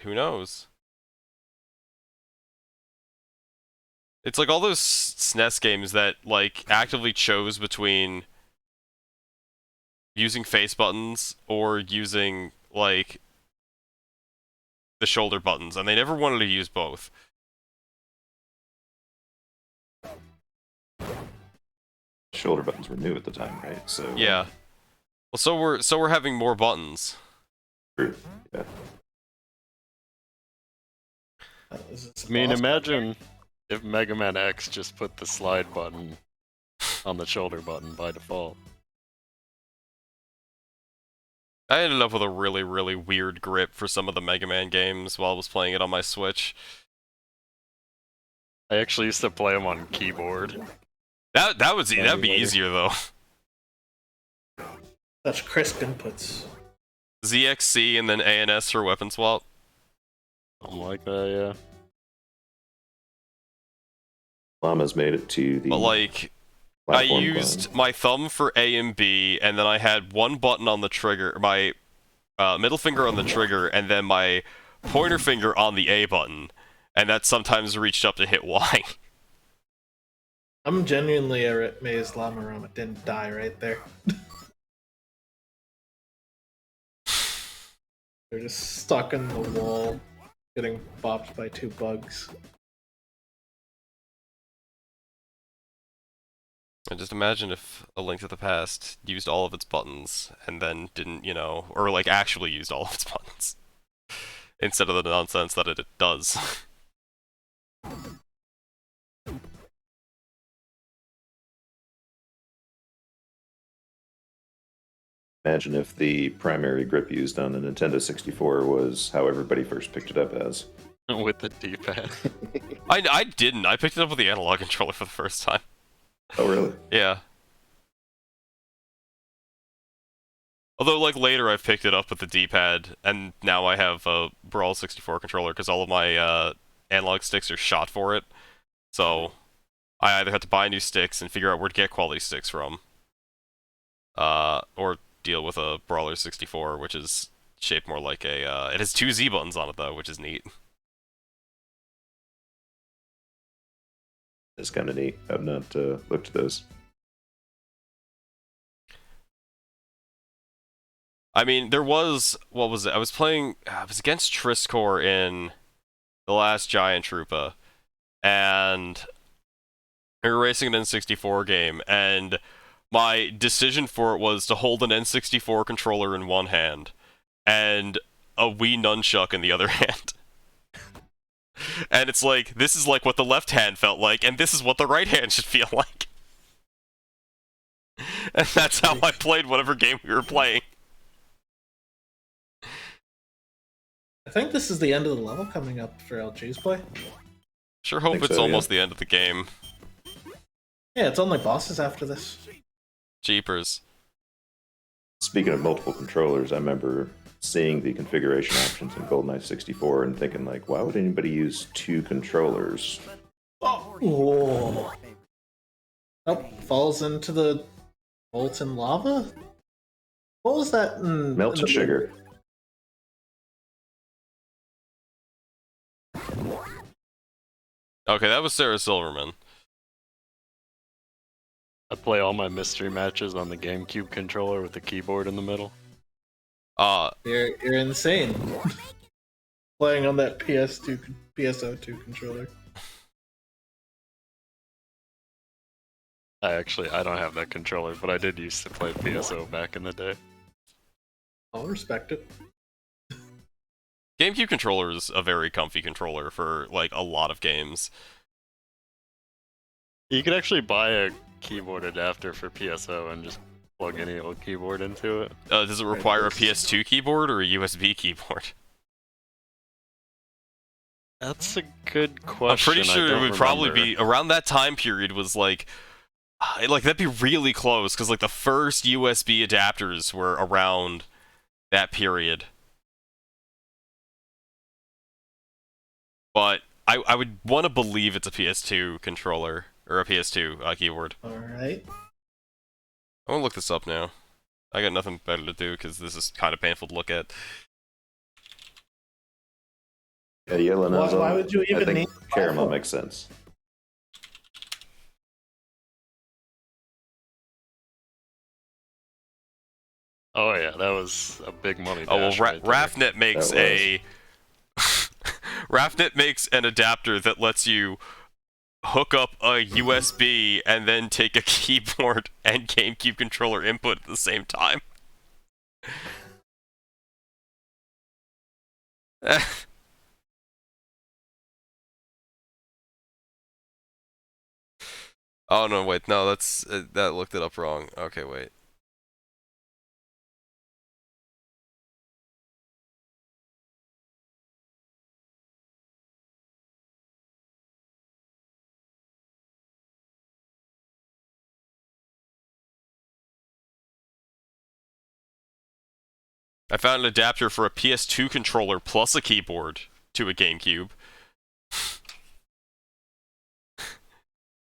who knows? It's like all those SNES games that like actively chose between using face buttons or using like the shoulder buttons, and they never wanted to use both. Shoulder buttons were new at the time, right? So Yeah. Well, so we're having more buttons. true. Yeah. I mean, imagine if Mega Man X just put the slide button on the shoulder button by default. I ended up with a really, really weird grip for some of the Mega Man games while I was playing it on my Switch. I actually used to play them on keyboard. That'd be easier though. Such crisp inputs. ZXC and then ANS for weapon swap. Something like that, Llama's made it to the. But like, I platform used button. my thumb for A and B, and then I had one button on the trigger, my middle finger on the trigger, and then my pointer finger on the A button, and that sometimes reached up to hit Y. I'm genuinely amazed Llamaram4 didn't die right there. They're just stuck in the wall, getting bopped by 2 bugs. And just imagine if A Link to the Past used all of its buttons, and then didn't, you know, or like actually used all of its buttons, instead of the nonsense that it does. Imagine if the primary grip used on the Nintendo 64 was how everybody first picked it up as. yeah. With the D-pad. I didn't. I picked it up with the analog controller for the first time. Oh, really? Yeah. Although, like, later I've picked it up with the D-pad, and now I have a Brawl 64 controller, because all of my analog sticks are shot for it. So, I either have to buy new sticks and figure out where to get quality sticks from, or deal with a Brawler 64, which is shaped more like a, it has 2 Z buttons on it, though, which is neat. It's kind of neat. I've not looked at those. I mean, there was, what was it? I was playing, I was against Triscore in the last Giant Troopa, and we were racing an N64 game, and my decision for it was to hold an N64 controller in one hand, and a Wii nunchuck in the other hand. And it's like, this is like what the left hand felt like, and this is what the right hand should feel like. And that's how I played whatever game we were playing. I think this is the end of the level coming up for Lcheeseboy. Sure hope Think it's so, almost yeah. the end of the game. Yeah, it's only bosses after this. Jeepers. Speaking of multiple controllers, I remember seeing the configuration options in GoldenEye 64 and thinking, like, why would anybody use 2 controllers? Whoa. Oh, falls into the molten lava? What was that? Melted sugar. Okay, that was Sarah Silverman. I play all my mystery matches on the GameCube controller with the keyboard in the middle. You're insane. Playing on that PSO2 controller. I don't have that controller, but I did used to play PSO back in the day. I'll respect it. GameCube controller is a very comfy controller for like a lot of games. You could actually buy a keyboard adapter for PSO and just plug any old keyboard into it. Does it require a PS2 keyboard or a USB keyboard? That's a good question. I'm pretty sure it would probably be around that time period. Was like that'd be really close because like the first USB adapters were around that period. But I would want to believe it's a PS2 controller or a PS2 keyboard. All right. I want to look this up now. I got nothing better to do because this is kind of painful to look at. Yeah, yellow nozzle. Why would you even I think need caramel alpha? makes sense. Oh yeah, that was a big money. Oh well, dash right there. Rafnet makes a Rafnet makes an adapter that lets you hook up a USB and then take a keyboard and GameCube controller input at the same time. Oh no, wait, no, that's that looked it up wrong. Okay, wait. I found an adapter for a PS2 controller plus a keyboard to a GameCube.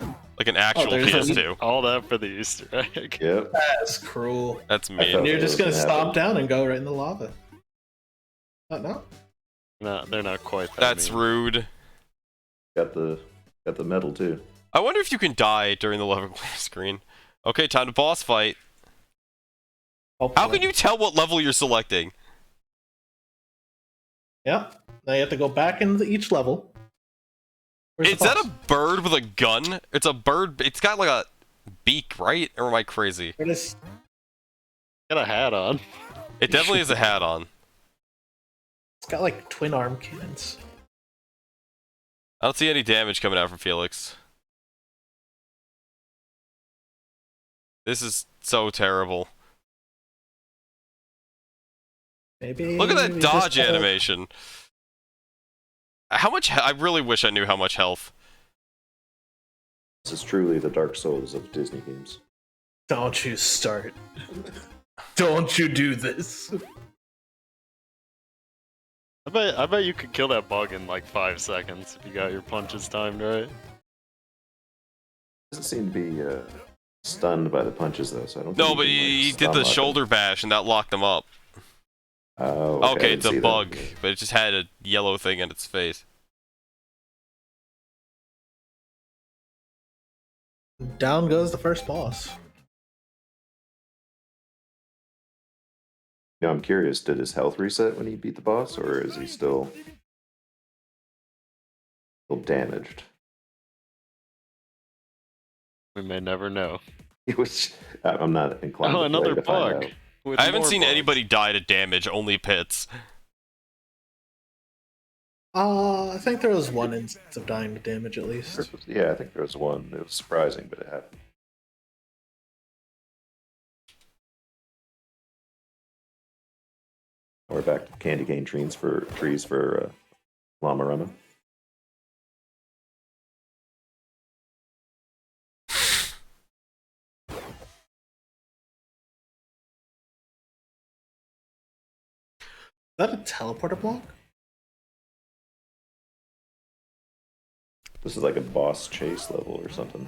Like an actual PS2. All that for the Easter egg. Yep. That's cruel. That's I mean. thought- And you're just gonna Doesn't stomp happen. down and go right in the lava. Oh, no. No, they're not quite that That's mean. rude. Got the metal too. I wonder if you can die during the level screen. Okay, time to boss fight. How can you tell what level you're selecting? Yeah. Now you have to go back into each level. Where's Is the that boss? a bird with a gun? It's a bird. It's got like a beak, right? Or am I crazy? Where does- Got a hat on. It definitely has a hat on. It's got like twin arm cannons. I don't see any damage coming out from Felix. This is so terrible. Maybe. Look at that we dodge just gotta- animation. How much? I really wish I knew how much health. This is truly the Dark Souls of Disney games. Don't you start. Don't you do this. I bet you could kill that bug in like 5 seconds if you got your punches timed right. Doesn't seem to be stunned by the punches though, so I don't. No, think but you can, he like, did stun the lock him. shoulder bash and that locked him up. Oh, I Okay, didn't it's a see that. bug, but it just had a yellow thing on its face. Down goes the first boss. Now I'm curious, did his health reset when he beat the boss, or is he still damaged? We may never know. It was. I'm not inclined. Oh, to play another to find bug. out. With I haven't more seen bugs. anybody die to damage, only pits. I think there was one instance of dying to damage at least. Yeah, I think there was one. It was surprising, but it happened. We're back to candy cane trees for Llamaram4. Is that a teleporter block? This is like a boss chase level or something.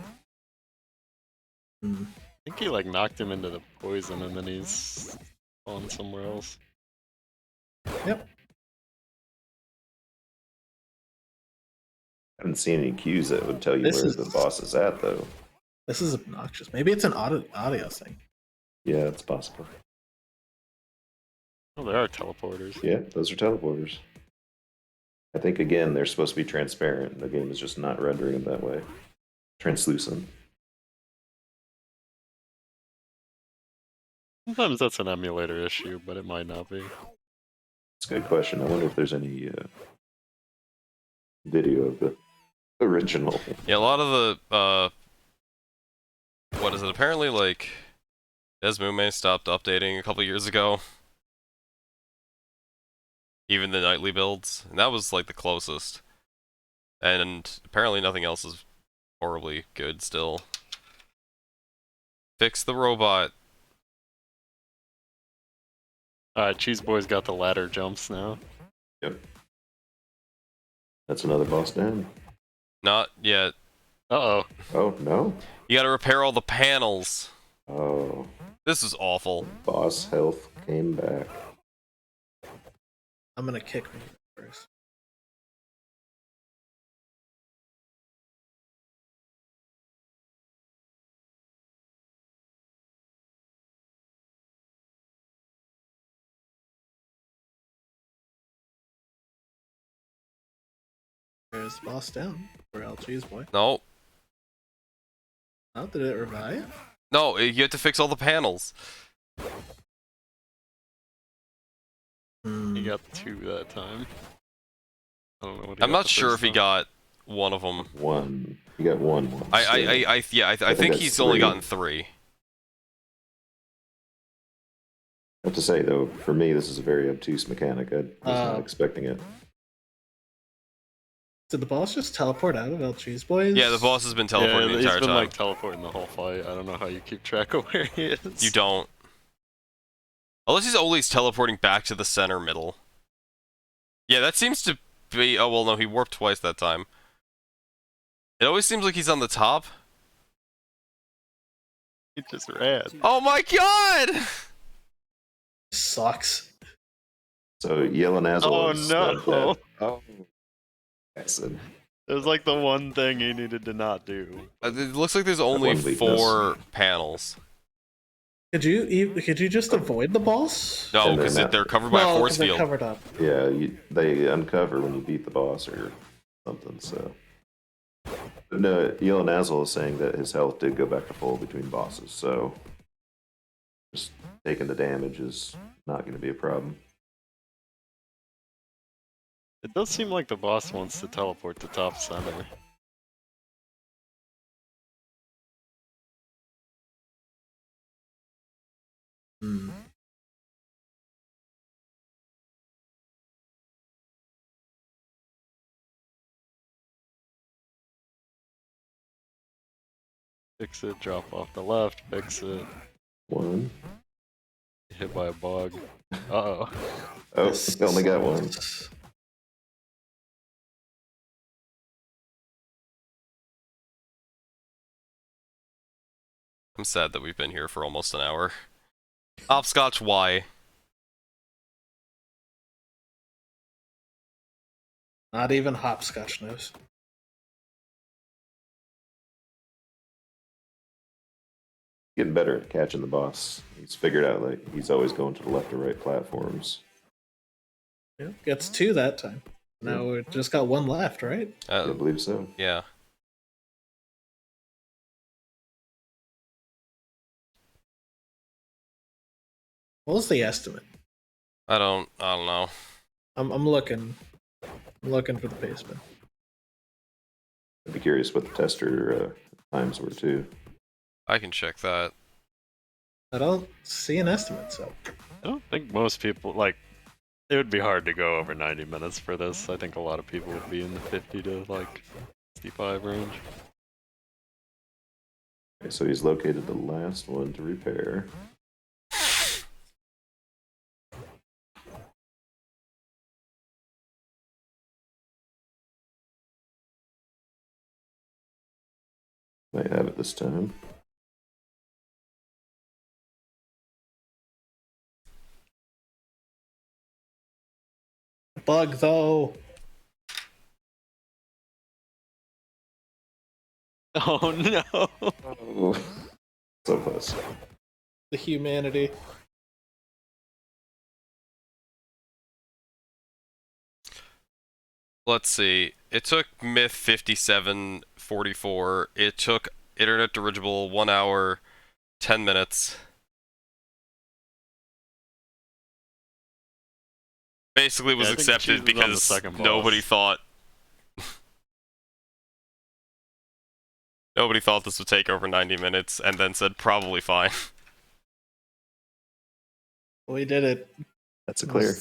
Hmm. I think he like knocked him into the poison and then he's on somewhere else. Yep. I haven't seen any cues that would tell you This where is- the boss is at, though. This is obnoxious. Maybe it's an audio thing. Yeah, it's possible. Oh, there are teleporters. Yeah, those are teleporters. I think, again, they're supposed to be transparent. The game is just not rendering them that way. Translucent. Sometimes that's an emulator issue, but it might not be. It's a good question. I wonder if there's any video of the original. Yeah, a lot of the what is it? Apparently, like Desmume stopped updating a couple years ago. Even the nightly builds, and that was like the closest. And apparently, nothing else is horribly good still. Fix the robot. Llcheeseboy's got the ladder jumps now. Yep. That's another boss down. Not yet. Uh-oh. Oh, no? You gotta repair all the panels. Oh. This is awful. Boss health came back. I'm gonna kick me first. There's the boss down for Lcheeseboy. No. Oh, did it revive? No, you have to fix all the panels. He got 2 that time. I don't know what he I'm got not the sure first if he time. got one of them. One. You got one. I think that's he's only 3. gotten 3. I have to say, though, for me, this is a very obtuse mechanic. I was not expecting it. Did the boss just teleport out of Lcheeseboy? Yeah, the boss has been teleporting the he's entire been time. like teleporting the whole fight. I don't know how you keep track of where he is. You don't. Unless he's always teleporting back to the center middle. Yeah, that seems to be... Oh, well, no, he warped twice that time. It always seems like he's on the top. He just ran. Oh my god! Sucks. So, Llamaram4 Oh, is no. dead. Oh. Excellent. It was like the one thing he needed to not do. It looks like there's only one weakness. 4 panels. Could you just avoid the boss? No, And then because that- they're covered by a No, force 'cause they're field. covered up. Yeah, they uncover when you beat the boss or something, so. But no, Llamaram4 is saying that his health did go back to full between bosses, so. Just taking the damage is not going to be a problem. It does seem like the boss wants to teleport to top center. Hmm. Fix it, drop off the left, fix it. One. Hit by a bug. Uh-oh. Oh, This only got one. sucks. I'm sad that we've been here for almost an hour. Hopscotch, why? Not even hopscotch knows. Getting better at catching the boss. He's figured out like he's always going to the left or right platforms. Yeah, gets 2 that time. Now we just got 1 left, right? I believe so. Yeah. What was the estimate? I don't know. I'm looking. I'm looking for the basement. I'd be curious what the tester times were too. I can check that. I don't see an estimate, so I don't think most people, like, it would be hard to go over 90 minutes for this. I think a lot of people would be in the 50 to, like, 65 range. Okay, so he's located the last one to repair. Might have it this time. bug though. Oh no! Oh, so close. The humanity. Let's see. It took Myth 5744. It took Internet Dirigible 1 hour, 10 minutes. Basically was Yeah, I think accepted Cheese was on the because second nobody boss. thought nobody thought this would take over 90 minutes and then said probably fine. We did it. That's a clear.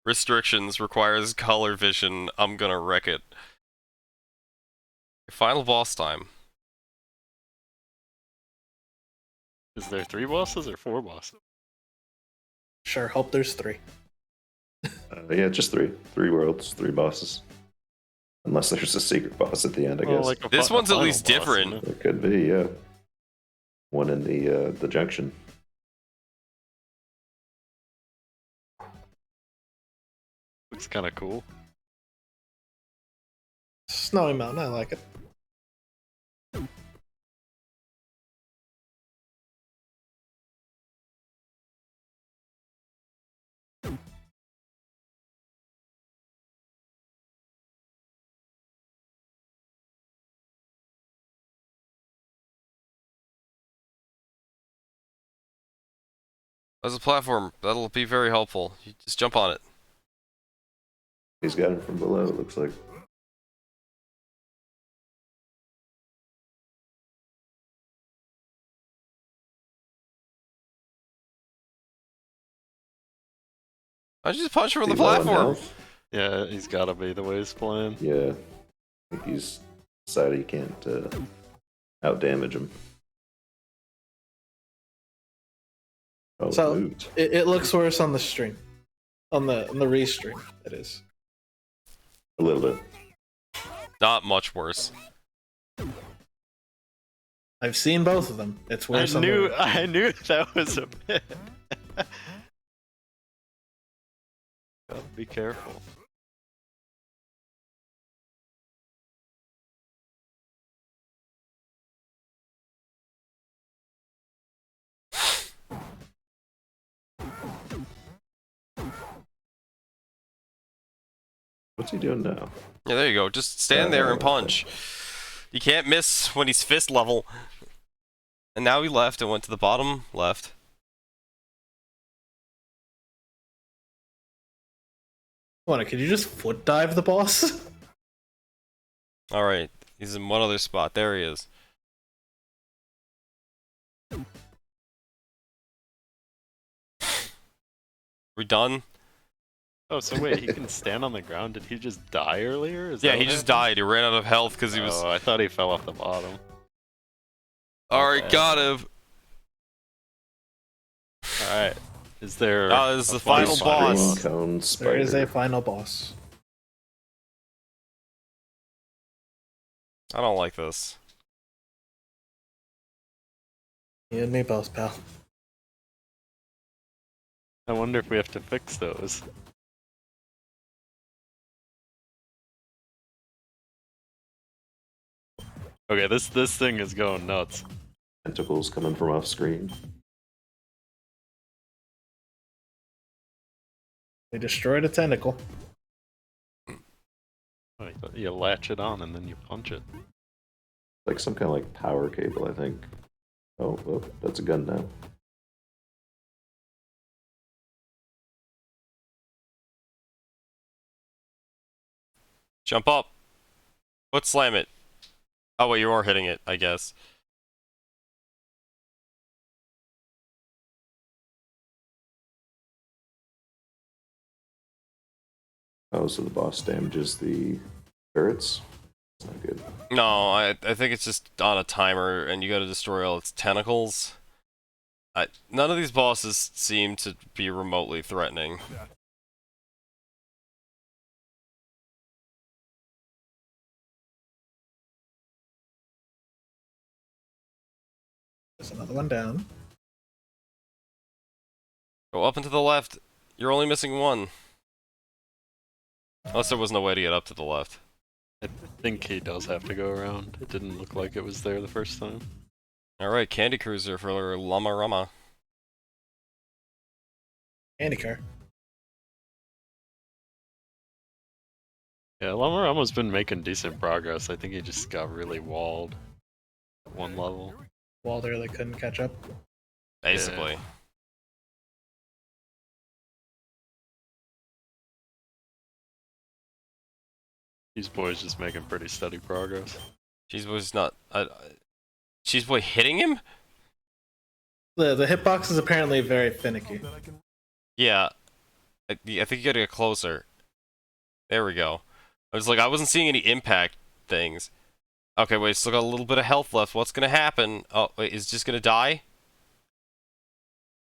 Restrictions requires color vision. I'm gonna wreck it. Final boss time. Is there 3 bosses or 4 bosses? Sure, hope there's 3. Yeah, just 3. 3 worlds, 3 bosses. Unless there's a secret boss at the end, I Well, guess. like a This a one's at final least boss, different. isn't it? It could be, yeah. One in the junction. Looks kind of cool. Snowy Mountain, I like it. As a platform, that'll be very helpful. You just jump on it. He's got him from below, it looks like. I just punch him on Is the he low on platform. health? Yeah, he's gotta be the way he's playing. Yeah. I think he's decided he can't out-damage him. Oh, So- moved. It looks worse on the stream. On the restream, it is. A little bit. Not much worse. I've seen both of them. It's worse on the I knew that was a bit. Gotta be careful. What's he doing now? Yeah, there you go. Just stand there and punch. You can't miss when he's fist level. And now he left and went to the bottom left. What, could you just foot dive the boss? Alright, he's in one other spot. There he is. We done? Oh, so wait, he can stand on the ground? Did he just die earlier? Is Yeah, that he what just happened? died. He ran out of health because he was... Oh, I thought he fell off the bottom. Alright, okay. got him. Alright. Is there... This is a the final final boss. Green cone spider. There is a final boss. I don't like this. You and me both, pal. I wonder if we have to fix those. Okay, this thing is going nuts. Tentacles coming from off screen. They destroyed a tentacle. Oh, you latch it on and then you punch it. Like some kind of like power cable, I think. Oh, that's a gun now. Jump up. Foot slam it. Oh, wait, you are hitting it, I guess. Oh, so the boss damages the turrets? That's not good. No, I think it's just on a timer, and you gotta destroy all its tentacles. None of these bosses seem to be remotely threatening. There's another one down. Go up and to the left. You're only missing one. Unless there was no way to get up to the left. I think he does have to go around. It didn't look like it was there the first time. Alright, Candy Cruiser for Llamaram4. Candy car. Yeah, Llamaram4's been making decent progress. I think he just got really walled at one level. Walder, they couldn't catch up. Basically. Llcheeseboy's just making pretty steady progress. Llcheeseboy's not... Llcheeseboy hitting him? The hitbox is apparently very finicky. Yeah. I think you gotta get closer. There we go. I was like, I wasn't seeing any impact things. Okay, wait, still got a little bit of health left. What's gonna happen? Oh, wait, is it just gonna die?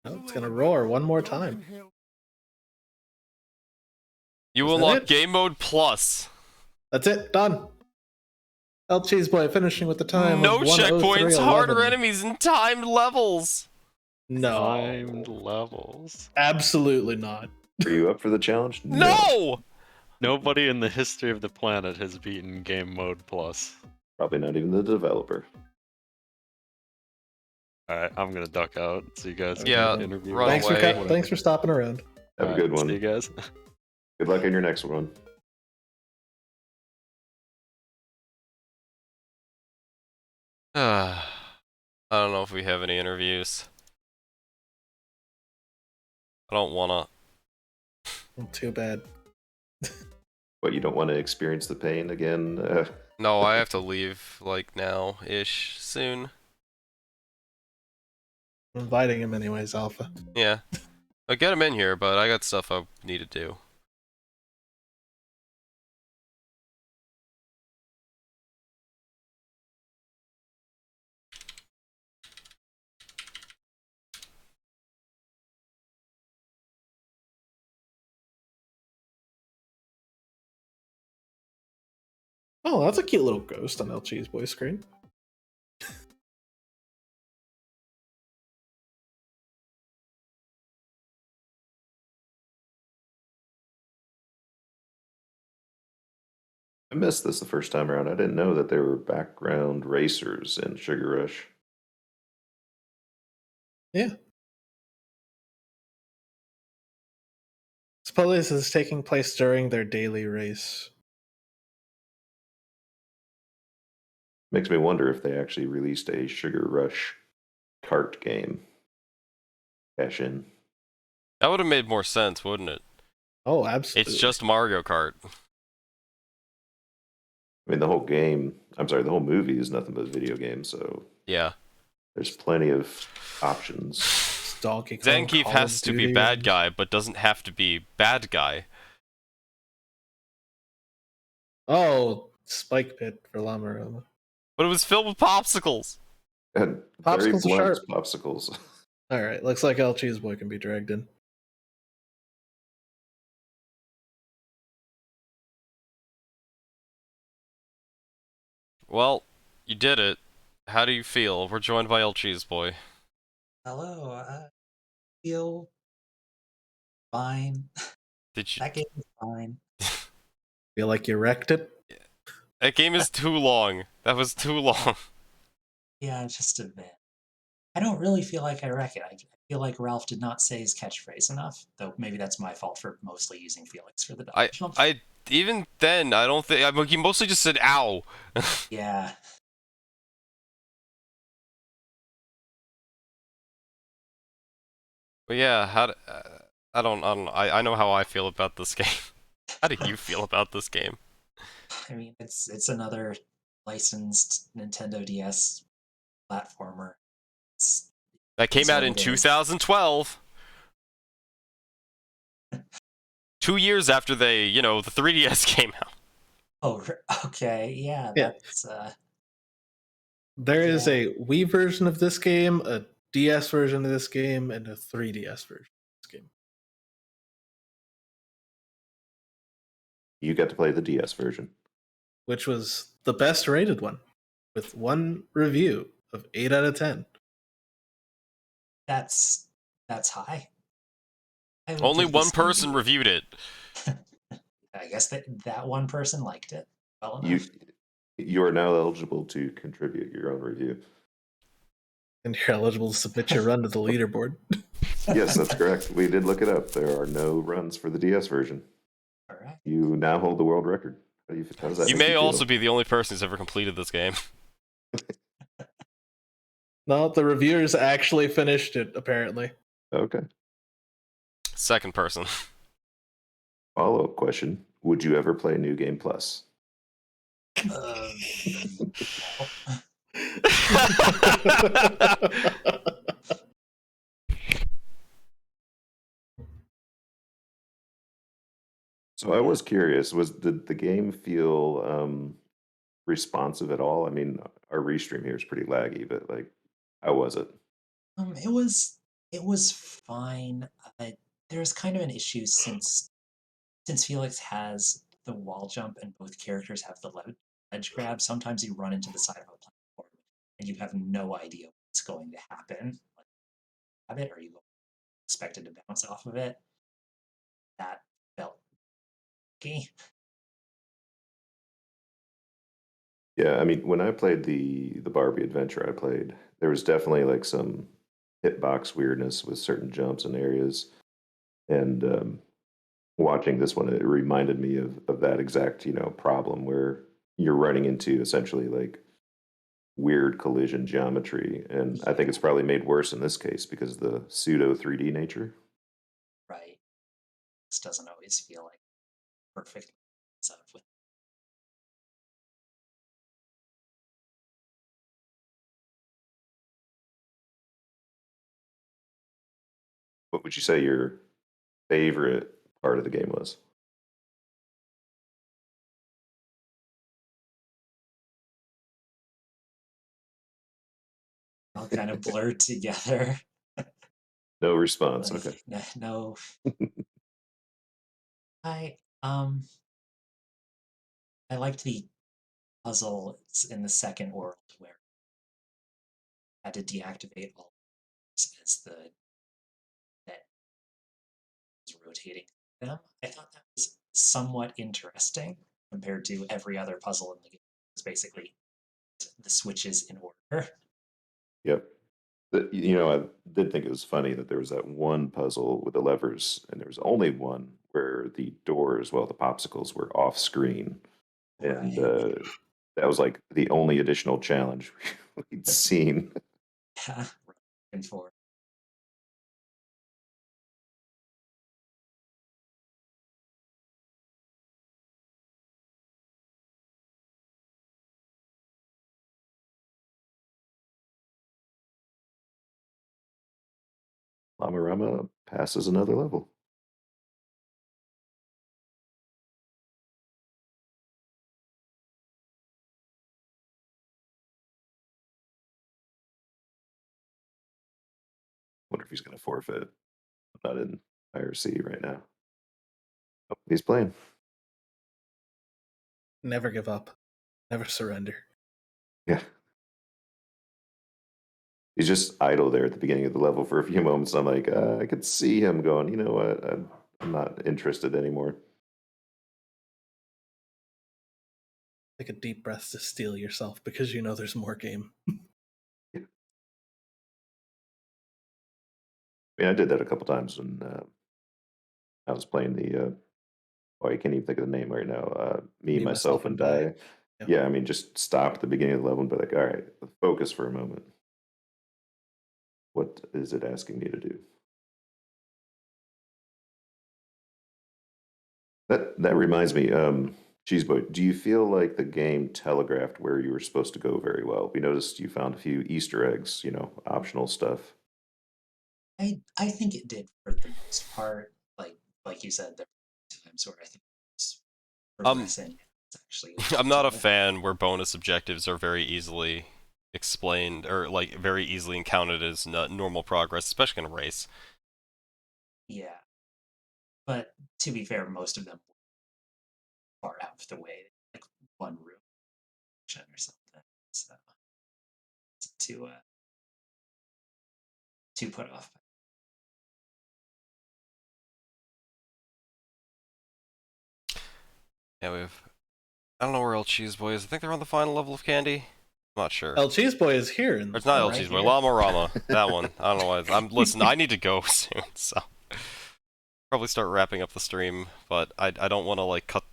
Oh, it's gonna roar one more time. You Is that unlock it? Game Mode Plus. That's it. Done. Lcheeseboy finishing with the time. No of checkpoints, 1:03:11. harder enemies, and timed levels. No. Timed levels. Absolutely not. Are you up for the challenge? No! Nobody in the history of the planet has beaten Game Mode Plus. Probably not even the developer. Alright, I'm gonna duck out. See you guys in Yeah, the interview. run Thanks away. thanks for stopping around. Have a Alright, good one. See you guys. Good luck on your next one. I don't know if we have any interviews. I don't wanna. Too bad. What, you don't want to experience the pain again? No, I have to leave, like, now-ish, soon. I'm inviting him anyways, Alpha. Yeah. I'll get him in here, but I got stuff I need to do. Oh, that's a cute little ghost on Lcheeseboy's screen. I missed this the first time around. I didn't know that there were background racers in Sugar Rush. Yeah. Supposedly this is taking place during their daily race. Makes me wonder if they actually released a Sugar Rush kart game. Cash in. That would have made more sense, wouldn't it? Oh, absolutely. It's just Mario Kart. I mean, the whole game, I'm sorry, the whole movie is nothing but a video game, so Yeah. there's plenty of options. It's Donkey Kong, Zangief Call has of to be Duty, bad and- guy, but doesn't have to be bad guy. Oh, Spike Pit for Llamaram. But it was filled with popsicles. And very Popsicles are blunt sharp. popsicles. Alright, looks like Lcheeseboy can be dragged in. Well, you did it. How do you feel? We're joined by Lcheeseboy. Hello, I feel fine. Did you? That game is fine. Feel like you wrecked it? That game is too long. That was too long. Yeah, just a bit. I don't really feel like I wreck it. I feel like Ralph did not say his catchphrase enough, though maybe that's my fault for mostly using Felix for the dodge. I even then I don't think. I mean, he mostly just said "ow." Yeah. But yeah, I don't know. I know how I feel about this game. How do you feel about this game? I mean, it's another licensed Nintendo DS platformer. It's, That came It's out what in it is. 2012. 2 years after they, the 3DS came out. okay, yeah, Yeah. that's There is Yeah. a Wii version of this game, a DS version of this game, and a 3DS version of this game. You got to play the DS version. Which was the best rated one, with one review of 8 out of 10. that's high. I would Only give one this game- person reviewed it. I guess that one person liked it well You enough. you are now eligible to contribute your own review. And you're eligible to submit your run to the leaderboard. Yes, that's correct. We did look it up. There are no runs for the DS version. All right. You now hold the world record. How does that You make may you also feel? be the only person who's ever completed this game. No, the reviewers actually finished it, apparently. Okay. Second person. Follow-up question. Would you ever play New Game Plus? No. So I was curious, did the game feel responsive at all? I mean, our restream here is pretty laggy, but like, how was it? It was fine. There's kind of an issue since Felix has the wall jump and both characters have the ledge grab. Sometimes you run into the side of a platform and you have no idea what's going to happen. Like, have it, or you expected to bounce off of it. That felt funky. Yeah, I mean, when I played the Barbie Adventure I played, there was definitely like some hitbox weirdness with certain jumps and areas. And watching this one, it reminded me of that exact, problem where you're running into essentially like weird collision geometry. And I think it's probably made worse in this case because of the pseudo 3D nature. Right. This doesn't always feel like perfect stuff with What would you say your favorite part of the game was? all kind of blurred together. No response. Like, Okay. no, I um I liked the puzzle in the second world where I had to deactivate all as the net was rotating them. I thought that was somewhat interesting compared to every other puzzle in the game. It was basically the switches in order. Yep. I did think it was funny that there was that one puzzle with the levers, and there was only one where the doors, well, the popsicles were off screen. And Right. that was like the only additional challenge we'd seen. Yeah. And for Llamaram4 passes another level. Wonder if he's going to forfeit. I'm not in IRC right now. Oh, he's playing. Never give up. Never surrender. Yeah. He's just idle there at the beginning of the level for a few moments. I'm like, I could see him going, you know what? I'm not interested anymore. Take a deep breath to steel yourself because you know there's more game. Yeah. I mean, I did that a couple times when I was playing oh, I can't even think of the name right now. Me, Me, myself, Myself, and and Die. Die. Yeah. Yeah, I mean, just stop at the beginning of the level and be like, all right, focus for a moment. What is it asking me to do? That reminds me, Cheeseboy, do you feel like the game telegraphed where you were supposed to go very well? We noticed you found a few Easter eggs, optional stuff. I think it did for the most part. Like you said, there were times where I think it's progressing. It's actually I'm not a to- fan where bonus objectives are very easily explained or like very easily encountered as normal progress, especially in a race. yeah. But to be fair, most of them were far out of the way, like one room or something. So to to put off. Yeah, we have. I don't know where Lcheeseboy is. I think they're on the final level of candy. I'm not sure. Lcheeseboy is here. In It's not Oh, right Lcheeseboy. here. Llamaram4. That one. I don't know why. Listen, I need to go soon, so probably start wrapping up the stream. But I don't want to like cut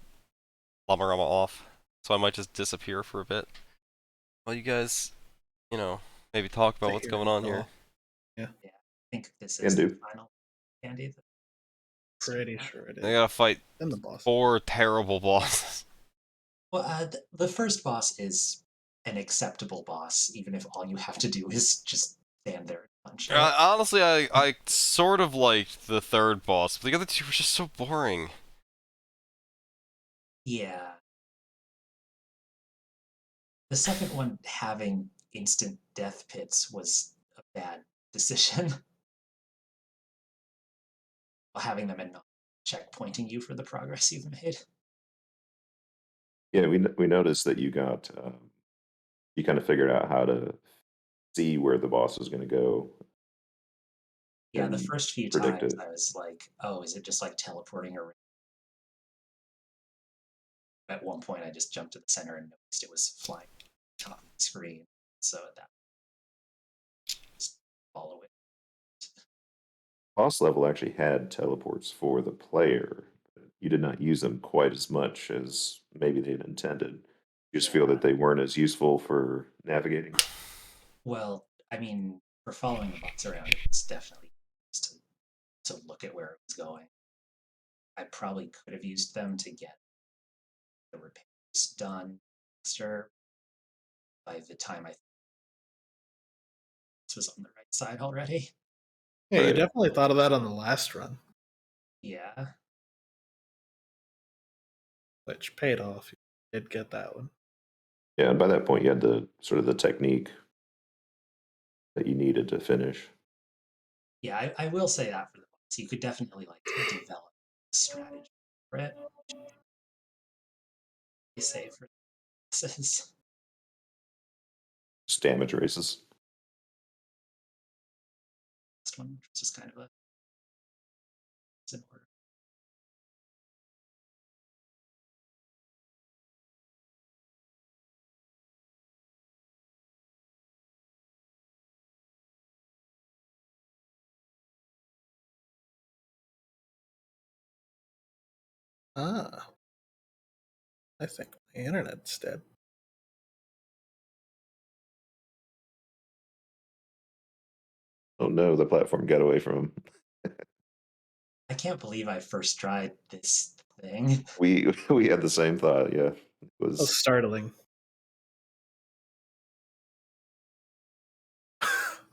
Llamaram4 off, so I might just disappear for a bit. Well, you guys, maybe talk about Sit what's here going and on call. here. I think this Can is the do. final candy. That Pretty sure it They is. gotta fight And the boss. 4 terrible bosses. Well, the first boss is an acceptable boss, even if all you have to do is just stand there and punch it. Honestly, I sort of liked the third boss, but the other two were just so boring. Yeah. The second one having instant death pits was a bad decision. Having them and not checkpointing you for the progress you've made. Yeah, we noticed that you got you kind of figured out how to see where the boss is going to go. Yeah, the and first few predict times it. I was like, oh, is it just like teleporting around? At one point, I just jumped to the center and noticed it was flying top the screen. So at that, just follow it. Boss level actually had teleports for the player. You did not use them quite as much as maybe they'd intended. You just feel that they weren't as useful for navigating. Well, I mean, for following the boss around, it's definitely just to look at where it was going. I probably could have used them to get the repairs done faster. By the time I this was on the right side already. Yeah, you Right. definitely thought of that on the last run, Yeah. which paid off. You did get that one. Yeah, and by that point you had the sort of the technique that you needed to finish. Yeah, I will say that for the boss. You could definitely like develop a strategy for it. You say for bosses. Just damage races. Last one, which was just kind of a it's in order. Ah. I think my internet's dead. Oh no, the platform got away from him. I can't believe I first tried this thing. We had the same thought, yeah. It That was was startling.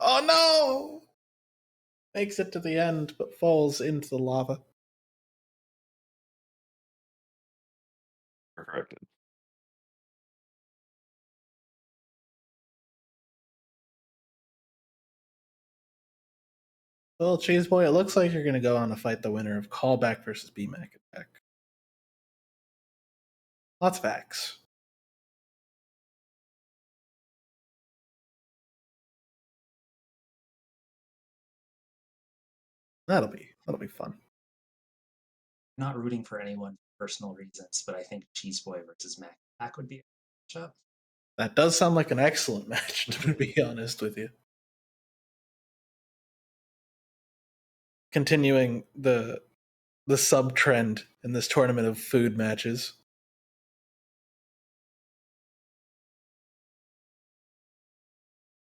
Oh no! Makes it to the end, but falls into the lava. corrected. Well, Cheeseboy, it looks like you're going to go on to fight the winner of Callback versus BMAC Attack. Lots of facts. That'll be fun. Not rooting for anyone for personal reasons, but I think Cheeseboy versus Mac Pack would be a matchup. That does sound like an excellent match, to be honest with you. Continuing the sub trend in this tournament of food matches.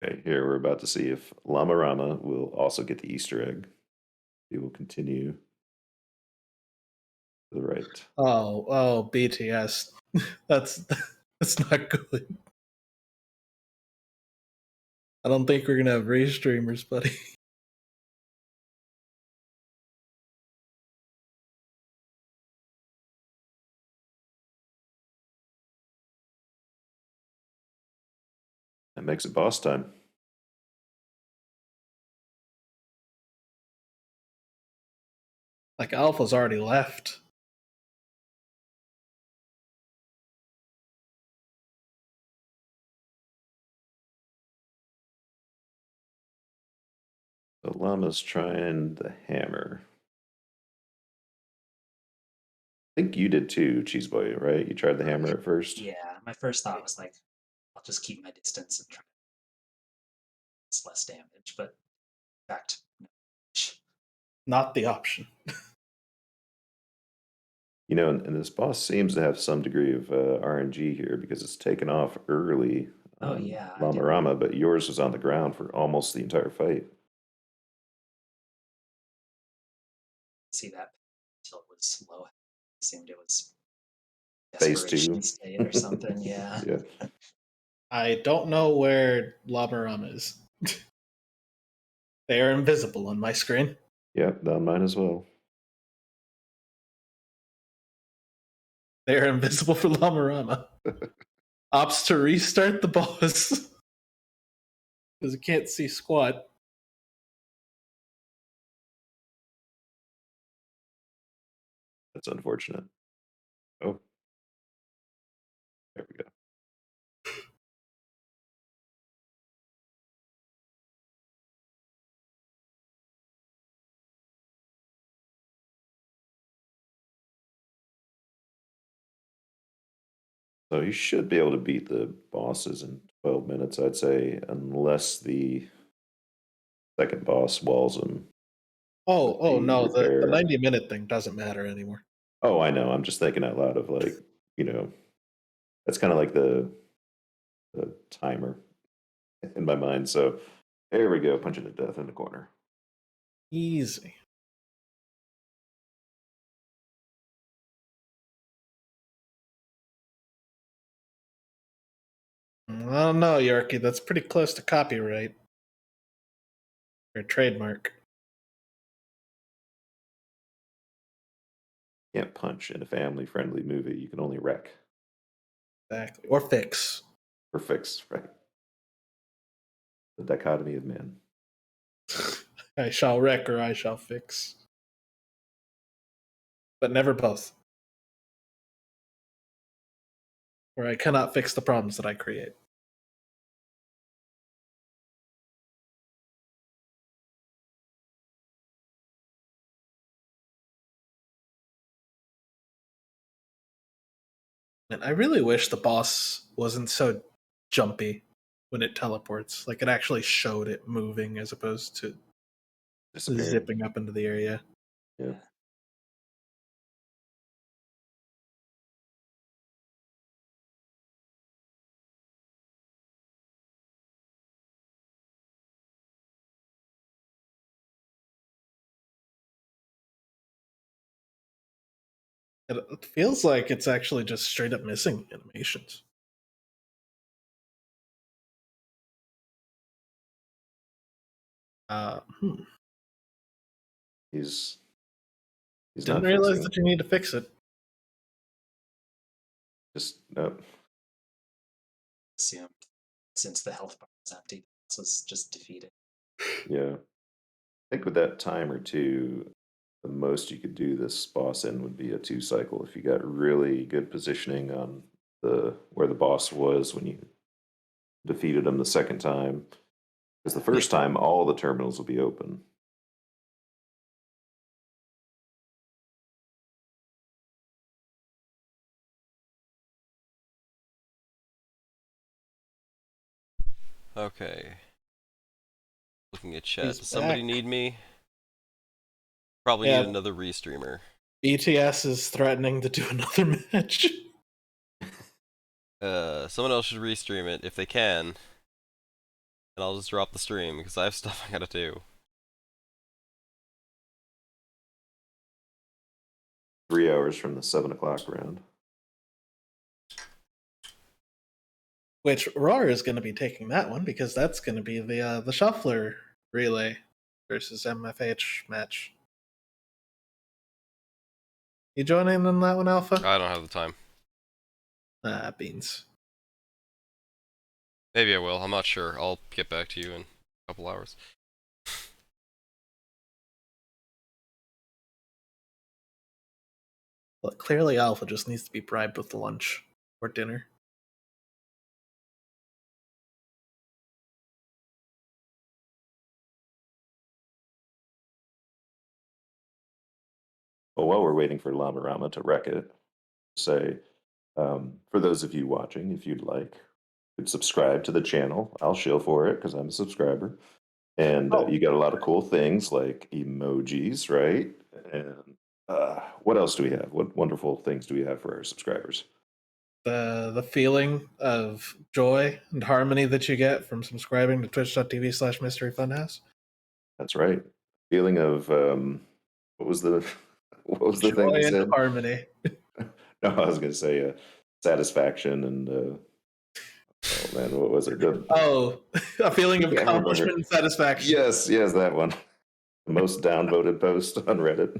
Okay, here we're about to see if Llamarama will also get the Easter egg. He will continue to the right. Oh, BTS. That's not good. I don't think we're gonna have restreamers, buddy. That makes it boss time. Like Alpha's already left. The llama's trying the hammer. think you did too, Cheeseboy, right? You tried the hammer at first? Yeah, my first thought was like, I'll just keep my distance and try it's less damage, but in fact, no. Not the option. You know, and this boss seems to have some degree of RNG here because it's taken off early Oh on yeah, I didn't Llamaram4, but yours was on the ground for almost the entire fight. see that until it was low. I assumed it was Phase 2. desperation state or something. Yeah. Yeah. I don't know where Llamaram is. They are invisible on my screen. Yep, on mine as well. They are invisible for Llamarama. Opts to restart the boss. Because it can't see squat. That's unfortunate. Oh. There we go. So you should be able to beat the bosses in 12 minutes, I'd say, unless the second boss walls them. Oh the no, the repair. 90-minute thing doesn't matter anymore. Oh, I know. I'm just thinking out loud of like, you know, that's kind of like the timer in my mind. So there we go, punching to death in the corner. Easy. I don't know, Yorkie. That's pretty close to copyright. Or trademark. Can't punch in a family-friendly movie. You can only wreck Exactly. Or fix. or fix, right? The dichotomy of men. I shall wreck or I shall fix. But never both. Or I cannot fix the problems that I create. And I really wish the boss wasn't so jumpy when it teleports. Like it actually showed it moving as opposed to Disappearing. zipping up into the area. Yeah. It feels like it's actually just straight up missing animations. Hmm. He's Didn't not realize fixing. that you need to fix it. Just nope. Assumed since the health bar was empty, this was just defeated. Yeah. I think with that timer too, the most you could do this boss in would be a 2 cycle if you got really good positioning on the where the boss was when you defeated him the second time. Because the first time all the terminals will be open. Okay. Looking at chat. He's Does somebody back. need me? Probably Yeah. need another restreamer. BTS is threatening to do another match. Someone else should restream it if they can. And I'll just drop the stream because I have stuff I gotta do. 3 hours from the 7 o'clock round. Which Roar is going to be taking that one because that's going to be the Shuffler relay versus MFH match. You joining in that one, Alpha? I don't have the time. Beans. Maybe I will. I'm not sure. I'll get back to you in a couple hours. Well, clearly Alpha just needs to be bribed with lunch or dinner. Well, while we're waiting for Llamaram4 to wreck it, say, for those of you watching, if you'd like, you could subscribe to the channel. I'll shill for it because I'm a subscriber. And Oh. you got a lot of cool things like emojis, right? And what else do we have? What wonderful things do we have for our subscribers? The feeling of joy and harmony that you get from subscribing to twitch.tv/Mystery Funhouse. That's right. Feeling of what was the what was the thing Joy they and said? harmony. No, I was going to say satisfaction and oh man, what was it? Oh, a feeling of Can't remember. accomplishment and satisfaction. Yes, that one. The most downvoted post on Reddit.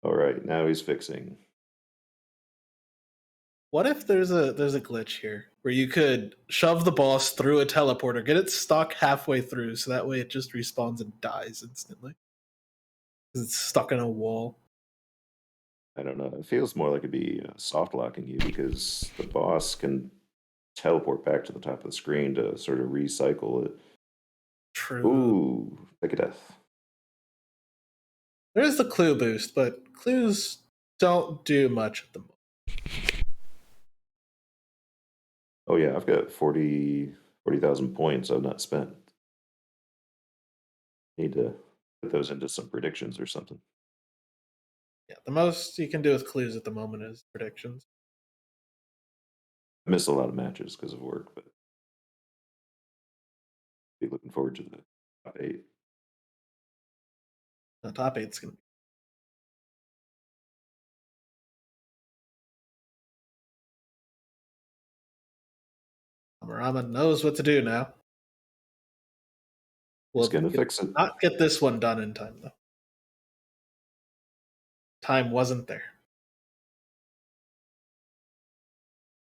All right, now he's fixing. What if there's a glitch here where you could shove the boss through a teleporter, get it stuck halfway through, so that way it just respawns and dies instantly? 'Cause it's stuck in a wall. I don't know. It feels more like it'd be soft locking you because the boss can teleport back to the top of the screen to sort of recycle it. True. Ooh, pick of death. There is the clue boost, but clues don't do much at the moment. Oh yeah, I've got 40,000 points I've not spent. Need to put those into some predictions or something. Yeah, the most you can do with clues at the moment is predictions. I missed a lot of matches because of work, but be looking forward to the top 8. The top 8's going to be. Llamaram4 knows what to do now. He's gonna fix it. Not get this one done in time, though. Time wasn't there.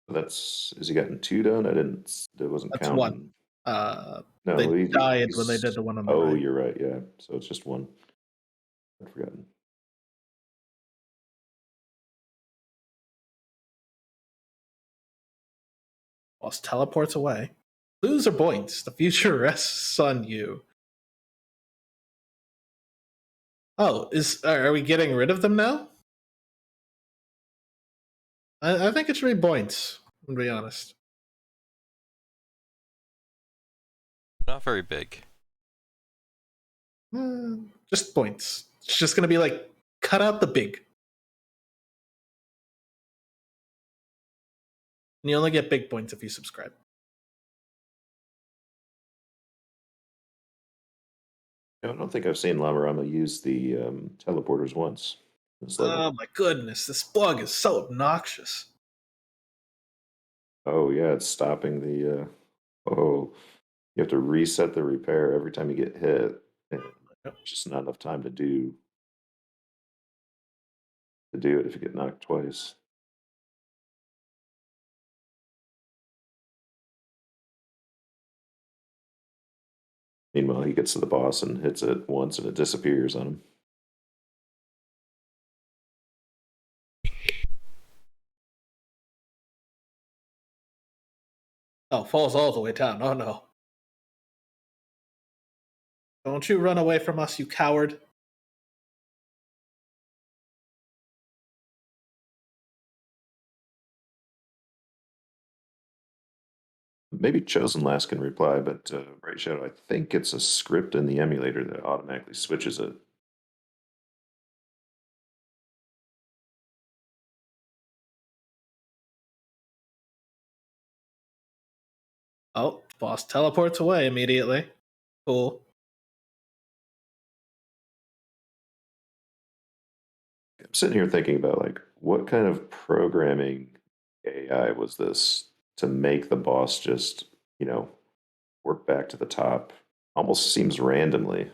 Is he gotten 2 done? I didn't. It wasn't That's counting. one. No, they died when they did the one on the right. You're right. Yeah, so it's just one. I'd forgotten. Boss teleports away. Clues or points? The future rests on you. Oh, are we getting rid of them now? I think it should be points, to be honest. Not very big. Just points. It's just going to be like, cut out the big. And you only get big points if you subscribe. I don't think I've seen Llamaram4 use the teleporters once. Oh my goodness, this bug is so obnoxious. Oh yeah, it's stopping the. Oh, you have to reset the repair every time you get hit. And just not enough time to do it if you get knocked twice. Meanwhile, he gets to the boss and hits it once, and it disappears on him. Oh, falls all the way down. Oh no. Don't you run away from us, you coward. Maybe Chosen Last can reply, but Bright Shadow, I think it's a script in the emulator that automatically switches it. Oh, boss teleports away immediately. Cool. I'm sitting here thinking about like what kind of programming AI was this to make the boss just, work back to the top? Almost seems randomly.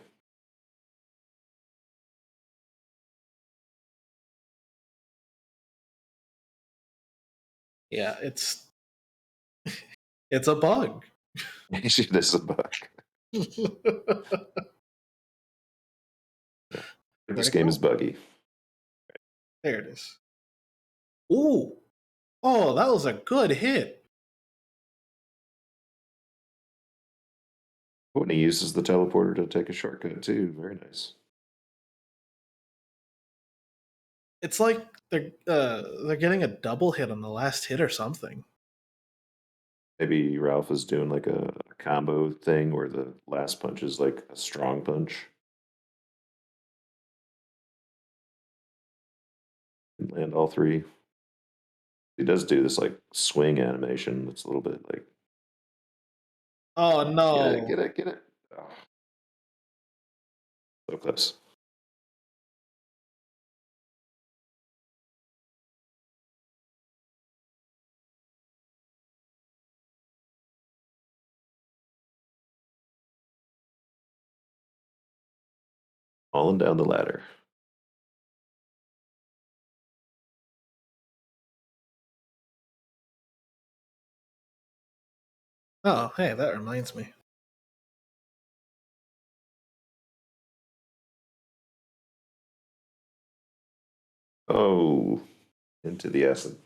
Yeah, it's a bug. It is a bug. This game is buggy. There it is. Ooh. Oh, that was a good hit. When he uses the teleporter to take a shortcut too, very nice. It's like they're getting a double hit on the last hit or something. Maybe Ralph is doing like a combo thing where the last punch is like a strong punch. And land all three. He does do this like swing animation that's a little bit like Oh no! get it. Oh. So close. Falling down the ladder. Oh, hey, that reminds me. Oh, into the acid.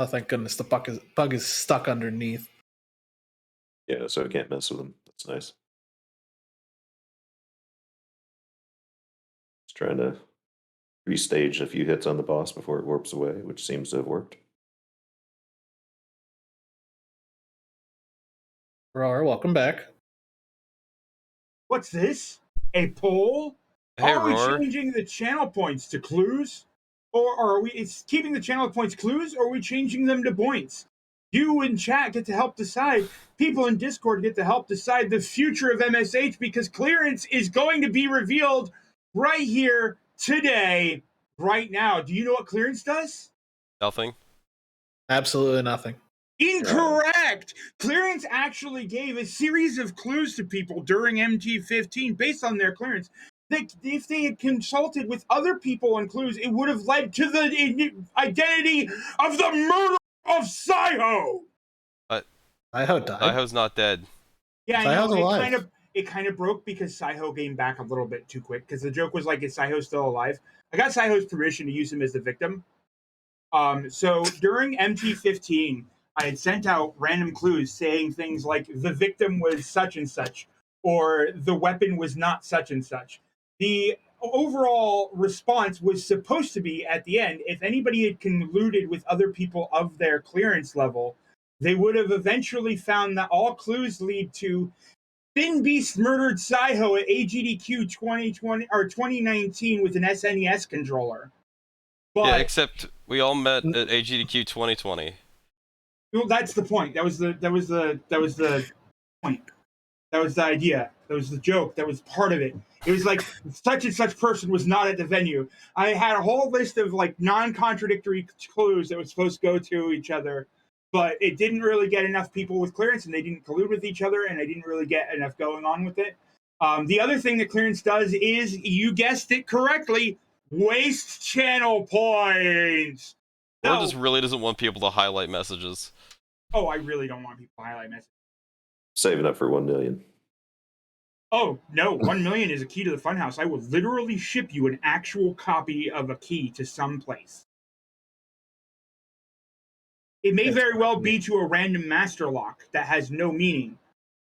Oh, thank goodness the bug is stuck underneath. Yeah, so I can't mess with him. That's nice. Just trying to restage a few hits on the boss before it warps away, which seems to have worked. Roar, welcome back. What's this? A poll? Hey, Are we Roar. changing the channel points to clues? Or are we it's keeping the channel points clues, or are we changing them to points? You in chat get to help decide. People in Discord get to help decide the future of MSH because clearance is going to be revealed right here today, right now. Do you know what clearance does? Nothing. Absolutely nothing. Incorrect! Clearance actually gave a series of clues to people during MT15 based on their clearance. If they had consulted with other people on clues, it would have led to the identity of the murder of Saiho! Saiho died. Saiho's not dead. Yeah, I Saiho's know. alive. It kind of broke because Saiho came back a little bit too quick. Because the joke was like, is Saiho still alive? I got Saiho's permission to use him as the victim. So during MT15, I had sent out random clues saying things like the victim was such and such, or the weapon was not such and such. The overall response was supposed to be at the end, if anybody had colluded with other people of their clearance level, they would have eventually found that all clues lead to Thin Beast murdered Saiho at AGDQ 2020 or 2019 with an SNES controller. But Yeah, except we all met at AGDQ 2020. well, that's the point. That was the point. That was the idea. That was the joke. That was part of it. It was like such and such person was not at the venue. I had a whole list of like non-contradictory clues that was supposed to go to each other, but it didn't really get enough people with clearance, and they didn't collude with each other, and I didn't really get enough going on with it. The other thing that clearance does is, you guessed it correctly, waste channel points. Or No. just really doesn't want people to highlight messages. Oh, I really don't want people to highlight messages. Saving up for 1 million. Oh, no, 1 million is a key to the funhouse. I will literally ship you an actual copy of a key to some place. It may very well be to a random master lock that has no meaning,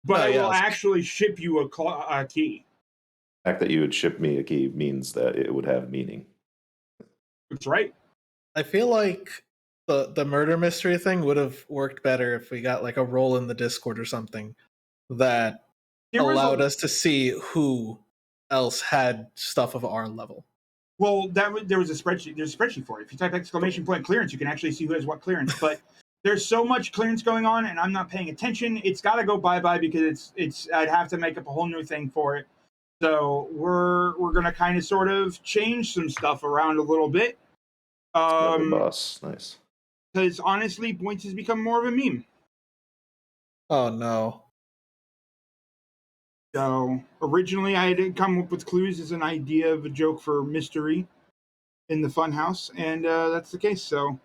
but I will actually ship you a key. The fact that you would ship me a key means that it would have meaning. That's right. I feel like the murder mystery thing would have worked better if we got like a role in the Discord or something that allowed us to see who else had stuff of our level. Well, there was a spreadsheet. There's a spreadsheet for it. If you type exclamation point clearance, you can actually see who has what clearance. But there's so much clearance going on, and I'm not paying attention. It's got to go bye because it's. I'd have to make up a whole new thing for it. So we're gonna kind of sort of change some stuff around a little bit. Boss, nice. Because honestly, points has become more of a meme. Oh no. So originally, I had come up with clues as an idea of a joke for mystery in the Funhouse, and that's the case. So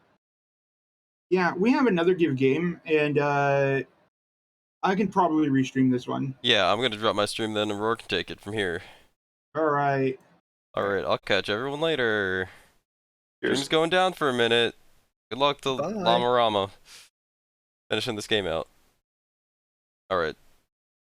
yeah, we have another give game, and I can probably restream this one. Yeah, I'm gonna drop my stream then, and Roar can take it from here. All right. Alright, I'll catch everyone later. Cheers. Stream's going down for a minute. Good luck to Bye. Llamaram4 finishing this game out. Alright.